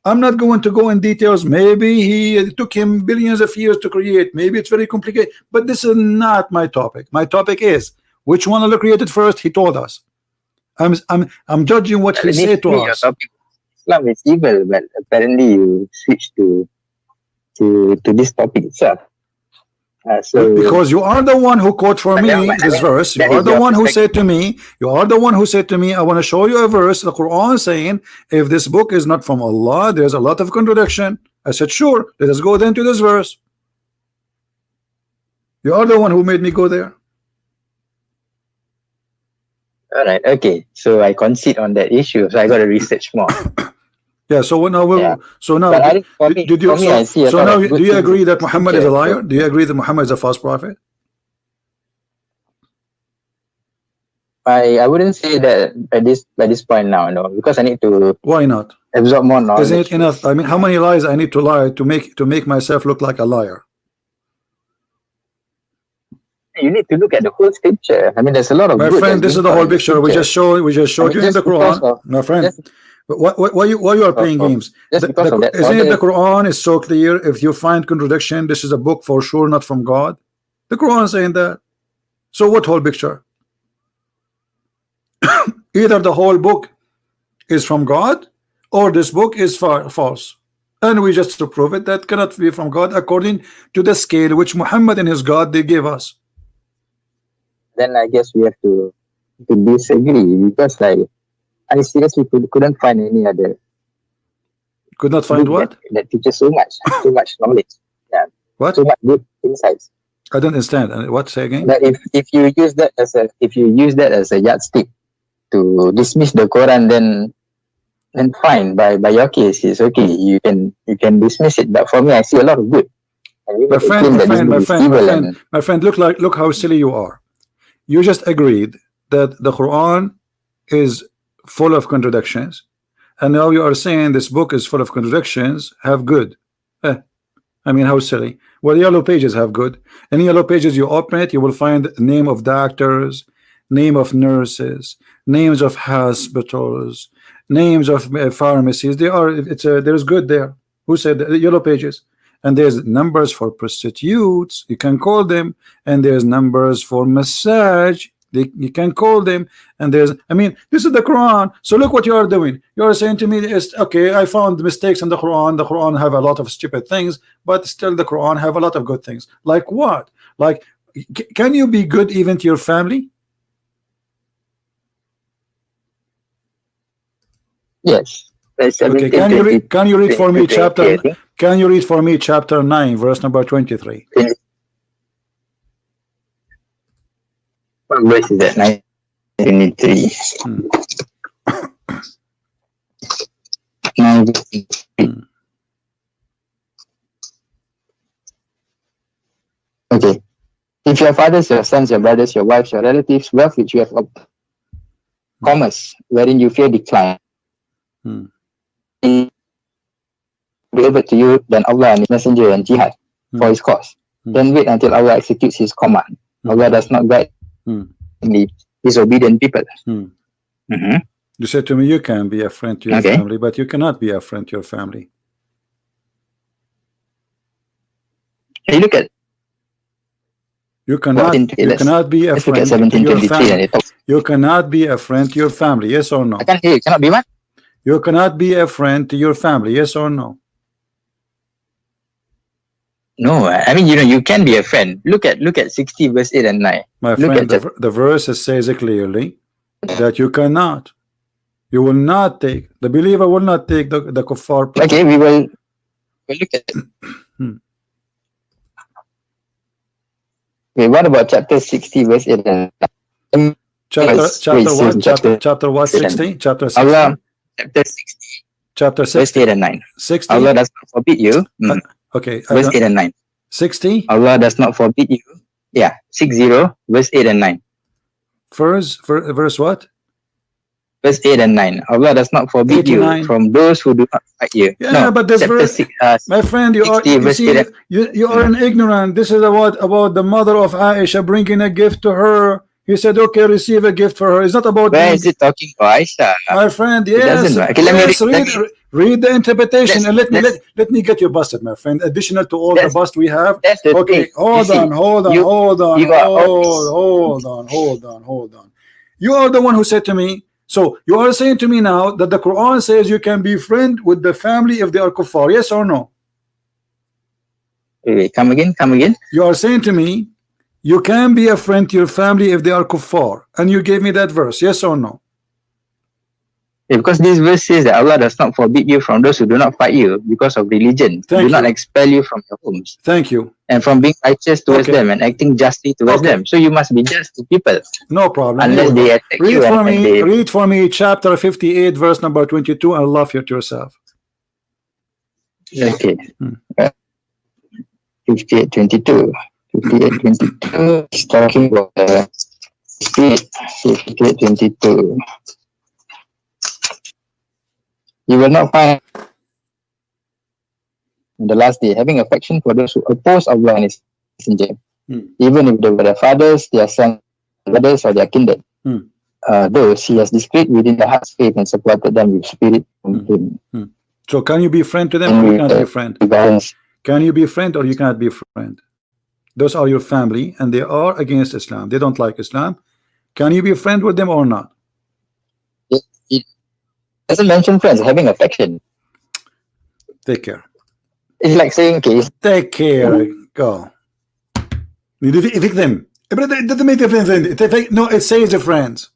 I'm not going to go in details. Maybe it took him billions of years to create. Maybe it's very complicated. But this is not my topic. My topic is which one Allah created first. He told us. I'm judging what He said to Initially, your us. topic Islam is evil, but apparently you switch to this topic itself. So Because you are the one who quote for me this verse. You are the one who said to me, I want to show you a verse, the Quran, saying if this book is not from Allah, there's a lot of contradiction. I said, sure, let us go then to this verse. You are the one who made me go there. all right, okay. So I concede on that issue. So I got to research more. Yeah, so now But I think for me, I see a so lot now of good do you things agree in that Muhammad is a scripture. liar? Do you agree that Muhammad is a false prophet? I wouldn't say that at this point now, no, because I need to Why not? absorb more knowledge. Isn't it enough? I mean, how many lies I need to lie to make myself look like a liar? You need to look at the whole scripture. I mean, there's a lot of My good friend, that's this is being the taught whole in the picture. We just showed you in just the because Quran. of- My friend, just- why you are playing games? just because of that Isn't it the order- Quran is so clear? If you find contradiction, this is a book for sure not from God. The Quran is saying that. So what whole picture? Either the whole book is from God or this book is false. And we just to prove it that cannot be from God according to the scale which Muhammad and his God they gave us. Then I guess we have to disagree, because like I seriously couldn't find any other Could not find book what? that teaches so much knowledge. Yeah, What? so much good insights. I don't understand. What, say again? That if you use that as a yardstick to dismiss the Quran, then fine. By your case, it's okay. You can dismiss it. But for me, I see a lot of good. And you My friend, and look how silly you are. You just agreed that the Quran is full of contradictions, and now you are saying this book is full of contradictions, have good. I mean, how silly. Well, yellow pages have good. In yellow pages, you open it, you will find name of doctors, name of nurses, names of hospitals, names of pharmacies. There's good there. Who said that? Yellow pages. And there's numbers for prostitutes, you can call them, and there's numbers for massage, you can call them, and I mean, this is the Quran. So look what you are doing. You are saying to me, okay, I found mistakes in the Quran. The Quran have a lot of stupid things, but still the Quran have a lot of good things. Like what? Like, can you be good even to your family? yes. Okay, can you read for me chapter? Can you read for me chapter 9, verse number 23? What verse is that? 23. Okay. If your fathers, your sons, your brothers, your wives, your relatives, wealth which you have obtained, commerce wherein you fear decline, delivered to you than Allah and His Messenger and jihad for His cause. Then wait until Allah executes His command. Allah does not guide the disobedient people. You said to me, you can be a friend to your family, but you cannot be a friend to your family. Hey, look at. You cannot be a friend to your family. You cannot be a friend to your family. Yes or no? I can't hear you. Cannot be what? You cannot be a friend to your family. Yes or no? No, I mean, you can be a friend. Look at 60 verse 8 and 9. My friend, the verse says clearly that you cannot. You will not take, the believer will not take the kuffar. Okay, we'll look at it. Okay, what about chapter 60 verse 8 and 9? Chapter what? 60? Chapter 60? Allah, chapter 60. Chapter 60. Verse 8 and 9. 60? Allah does not forbid you. Okay. Verse 8 and 9. 60? Allah does not forbid you. Yeah, 60, verse 8 and 9. verse what? Verse 8 and 9. Allah does not forbid you 89. from those who do not fight you. Yeah, No, but this chapter verse, 6, my friend, you 60, are, you verse 8 see, and you are an ignorant. This is about the mother of Aisha bringing a gift to her. He said, okay, receive a gift for her. It's not about where being, is it talking about Aisha? my friend. It Yes, doesn't. Okay, let me yes. read. Read the interpretation, Let's, and let's, let me get you busted, my friend. Additional to all the that's, bust we have. that's the Okay, thing. You see, hold you are on. You are the one who said to me. So you are saying to me now that the Quran says you can be friend with the family if they are kuffar. Yes or no? wait, come again. You are saying to me you can be a friend to your family if they are kuffar, and you gave me that verse. Yes or no? Yeah, because this verse says that Allah does not forbid you from those who do not fight you because of religion. Do not expel you from your homes. Thank you. And from being righteous towards them and acting justly towards them. So you must be just to people. No problem. Unless they attack you. Read for me chapter 58, verse number 22, and love it yourself. Okay. 58, 22. 58, 22 is talking about speed. 58, 22. You will not find in the last day having affection for those who oppose Allah and His Messenger, even if they were their fathers, their sons, brothers, or their kindred. Those He has discreet within the heart's faith and supported them with spirit from Him. So can you be friend to them or you cannot be friend? Can you be friend or you cannot be friend? Those are your family and they are against Islam. They don't like Islam. Can you be friend with them or not? It doesn't mention friends, having affection. Take care. It's like saying, okay. Take care. Go. Evict them. It doesn't make a friend. No, it says a friends.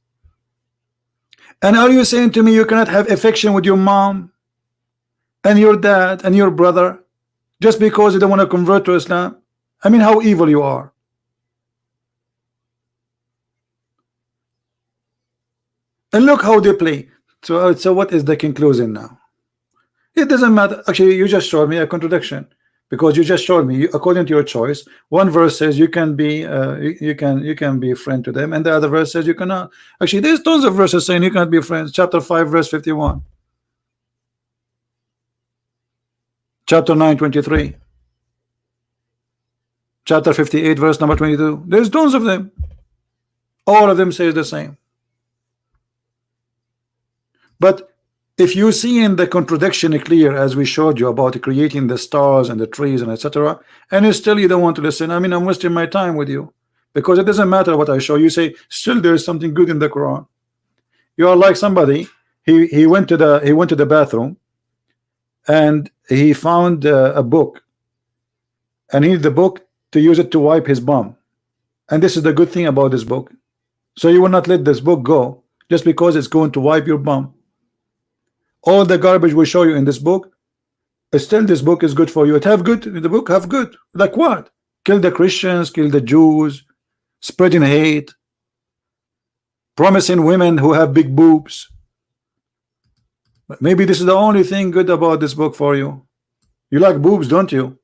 And are you saying to me you cannot have affection with your mom and your dad and your brother just because you don't want to convert to Islam? I mean, how evil you are. And look how they play. So what is the conclusion now? It doesn't matter. Actually, you just showed me a contradiction because you just showed me, according to your choice, one verse says you can be you can be a friend to them, and the other verse says you cannot. Actually, there's tons of verses saying you cannot be friends. Chapter 5, verse 51. Chapter 9, 23. Chapter 58, verse number 22. There's tons of them. All of them says the same. But if you see in the contradiction clear, as we showed you about creating the stars and the trees and etc., and still you don't want to listen, I mean, I'm wasting my time with you because it doesn't matter what I show you. Say still there is something good in the Quran. You are like somebody. He went to the bathroom and he found a book, and he needed the book to use it to wipe his bum. And this is the good thing about this book. So you will not let this book go just because it's going to wipe your bum. All the garbage we show you in this book, still this book is good for you. It have good, the book have good. Like what? Kill the Christians, kill the Jews, spreading hate, promising women who have big boobs. But maybe this is the only thing good about this book for you. You like boobs, don't you?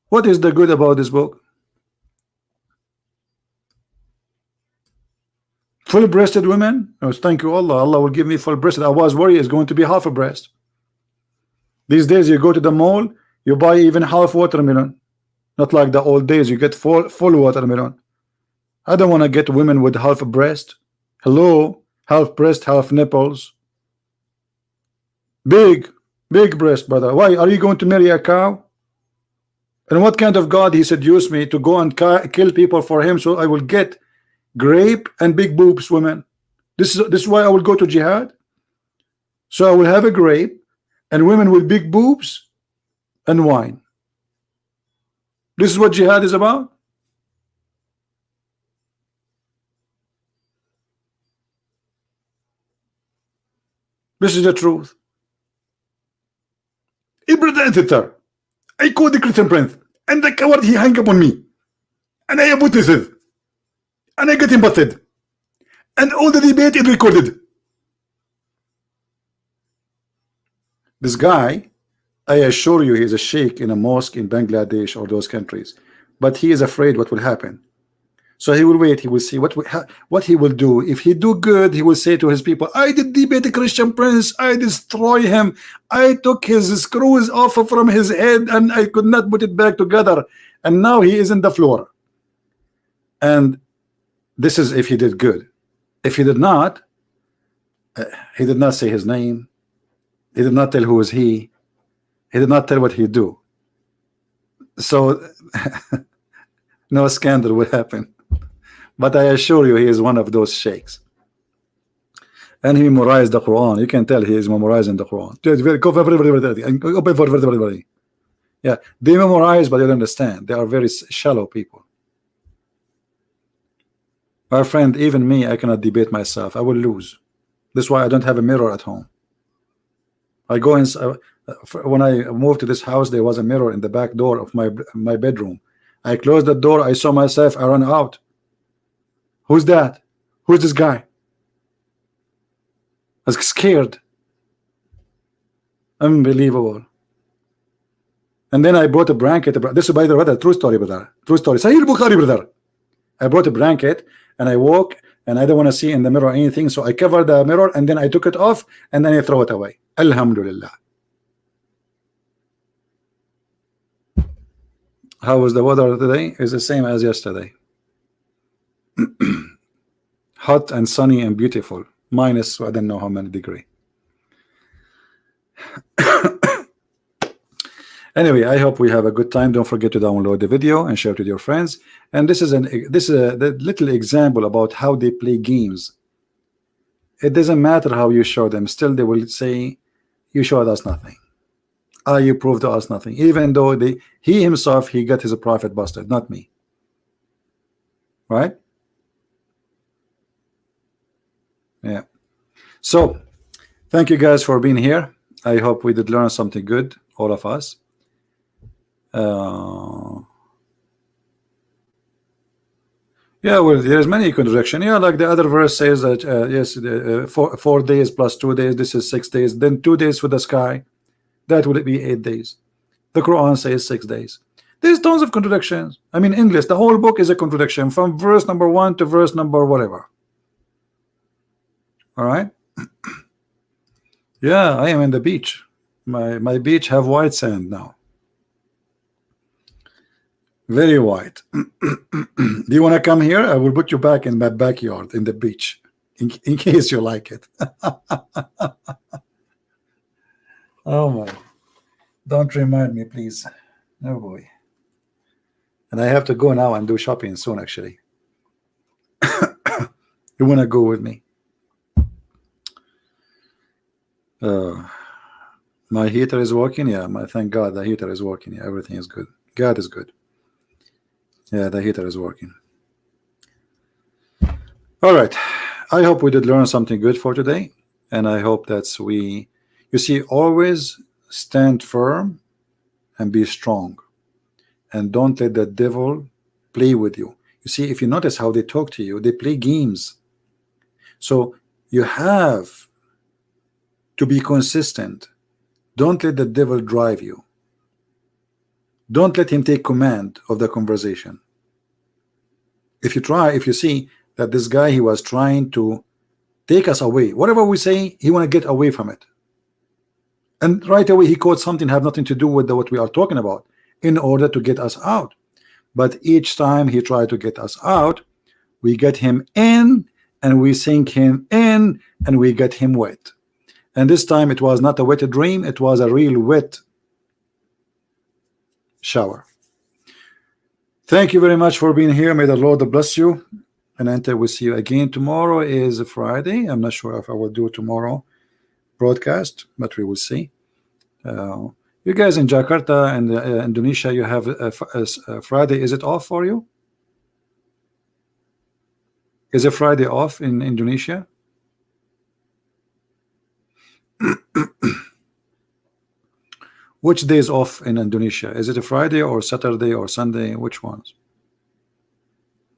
What is the good about this book? Full-breasted women? Oh, thank you Allah. Allah will give me full-breasted. I was worried it's going to be half a breast. These days you go to the mall, you buy even half watermelon. Not like the old days you get full watermelon. I don't want to get women with half a breast. Hello, half breast, half nipples. Big breast, brother. Why are you going to marry a cow? And what kind of God he seduced me to go and kill people for him so I will get grape and big boobs women? This is why I will go to jihad. So I will have a grape and women with big boobs and wine. This is what jihad is about. This is the truth. Editor, I call the Christian prince and the coward he hang up on me, and I have witnesses, and I get him busted, and all the debate is recorded. This guy, I assure you, he's a sheikh in a mosque in Bangladesh or those countries. but he is afraid what will happen. So he will wait. He will see what he will do. If he do good, he will say to his people, "I did debate a Christian prince. I destroy him. I took his screws off from his head, and I could not put it back together. And now he is in the floor." And this is if he did good. If he did not, he did not say his name. He did not tell who is he. He did not tell what he do. So no scandal will happen. But I assure you, he is one of those sheikhs. And he memorized the Quran. You can tell he is memorizing the Quran. Yeah, they memorize, but they don't understand. They are very shallow people. My friend, even me, I cannot debate myself. I will lose. That's why I don't have a mirror at home. I go in. When I moved to this house, there was a mirror in the back door of my bedroom. I closed the door. I saw myself. I ran out. Who's that? Who's this guy? I was scared. Unbelievable. And then I brought a blanket. This is, by the way, a true story, brother. True story. Sahih Bukhari, brother. I brought a blanket and I woke and I don't want to see in the mirror anything, so I covered the mirror and then I took it off and then I throw it away. Alhamdulillah. How was the weather today? It's the same as yesterday. Hot and sunny and beautiful. Minus I don't know how many degree. Anyway, I hope we have a good time. Don't forget to download the video and share it with your friends. And this is a little example about how they play games. It doesn't matter how you show them. Still, they will say, "You showed us nothing. You proved to us nothing." Even though he himself, he got his profit busted, not me. Right? Yeah. So, thank you guys for being here. I hope we did learn something good, all of us. Yeah, well, there's many contradiction. Yeah, like the other verse says that yes, 4 days plus 2 days, this is 6 days. Then 2 days for the sky, that would be 8 days. The Quran says 6 days. There's tons of contradictions. I mean, English, the whole book is a contradiction from verse number 1 to verse number whatever. All right. Yeah, I am in the beach. My beach have white sand now. Very white. Do you want to come here? I will put you back in my backyard in the beach in case you like it. Oh my, don't remind me, please. Oh boy. And I have to go now and do shopping soon, actually. You want to go with me? My heater is working. Yeah, thank God the heater is working. Yeah, everything is good. God is good. Yeah, the heater is working. All right. I hope we did learn something good for today. And I hope that you see, always stand firm and be strong. And don't let the devil play with you. You see, if you notice how they talk to you, they play games. So you have to be consistent. Don't let the devil drive you. Don't let him take command of the conversation. If you see that this guy, he was trying to take us away, whatever we say, he want to get away from it. And right away he quotes something have nothing to do with what we are talking about in order to get us out. But each time he tried to get us out, we get him in and we sink him in and we get him wet. And this time it was not a wet dream, it was a real wet shower. Thank you very much for being here. May the Lord bless you. And until we see you again, tomorrow is a Friday. I'm not sure if I will do tomorrow broadcast, but we will see. You guys in Jakarta and Indonesia, you have a Friday. Is it off for you? Is a Friday off in Indonesia? Which day is off in Indonesia? Is it a Friday or Saturday or Sunday? Which ones?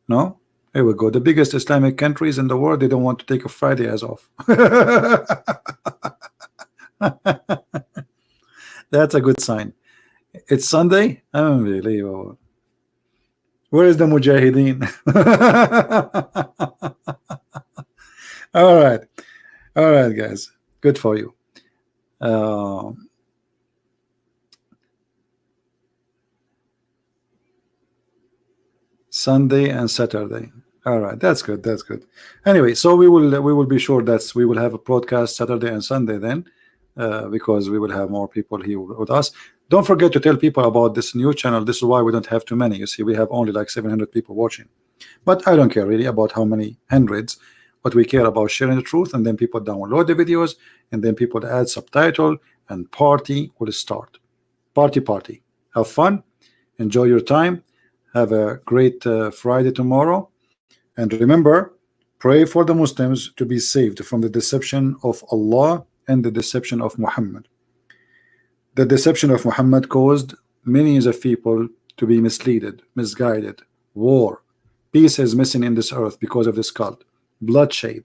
No? Here we go. The biggest Islamic countries in the world, they don't want to take a Friday as off. That's a good sign. It's Sunday? Unbelievable. Where is the Mujahideen? All right. All right, guys. Good for you. Uh, Sunday and Saturday. All right, that's good. That's good. Anyway, so we will be sure that we will have a broadcast Saturday and Sunday then, because we will have more people here with us. Don't forget to tell people about this new channel. This is why we don't have too many. You see, we have only like 700 people watching, but I don't care really about how many hundreds. What we care about sharing the truth, and then people download the videos, and then people add subtitle, and party will start. Party. Have fun. Enjoy your time. Have a great Friday tomorrow. And remember, pray for the Muslims to be saved from the deception of Allah and the deception of Muhammad. The deception of Muhammad caused millions of people to be misleaded, misguided, war. Peace is missing in this earth because of this cult. Bloodshed,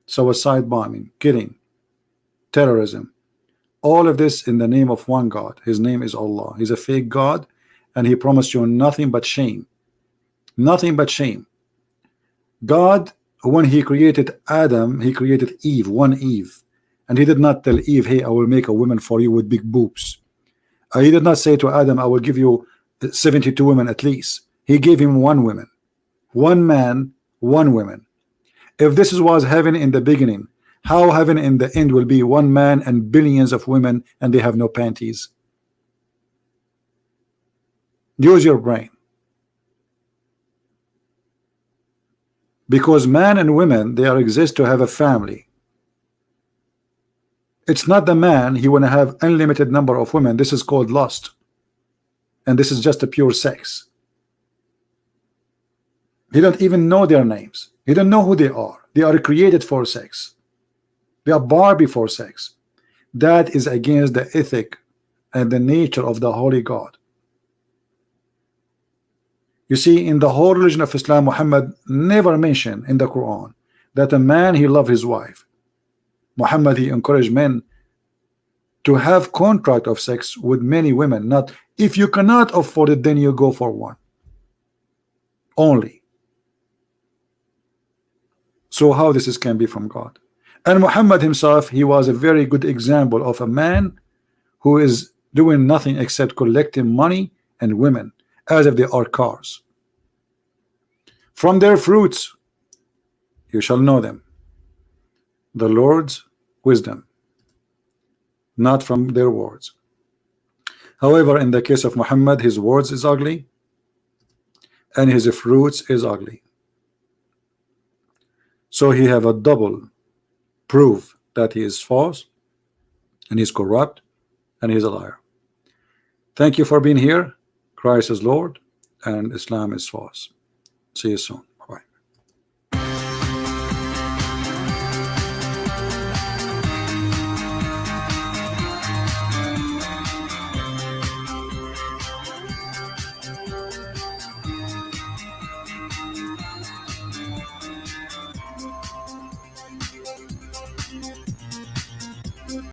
suicide bombing, killing, terrorism. All of this in the name of one God. His name is Allah. He's a fake God, and he promised you nothing but shame. Nothing but shame. God, when he created Adam, he created Eve, one Eve, and he did not tell Eve, hey, I will make a woman for you with big boobs. He did not say to Adam, I will give you 72 women at least. He gave him one woman, one man, one woman. If this was heaven in the beginning, how heaven in the end will be one man and billions of women and they have no panties? Use your brain. Because man and women, they are exist to have a family. It's not the man, he want to have unlimited number of women. This is called lust, and this is just a pure sex. He don't even know their names. He don't know who they are. They are created for sex. They are Barbie for sex. That is against the ethic and the nature of the holy God. You see, in the whole religion of Islam, Muhammad never mentioned in the Quran that a man, he loved his wife. Muhammad, he encouraged men to have contract of sex with many women. Not, if you cannot afford it, then you go for one only. So how this can be from God? And Muhammad himself, he was a very good example of a man who is doing nothing except collecting money and women as if they are cars. From their fruits you shall know them. The Lord's wisdom, not from their words. However, in the case of Muhammad, his words is ugly and his fruits is ugly. So he have a double proof that he is false and he's corrupt and he's a liar. Thank you for being here. Christ is Lord and Islam is false. See you soon.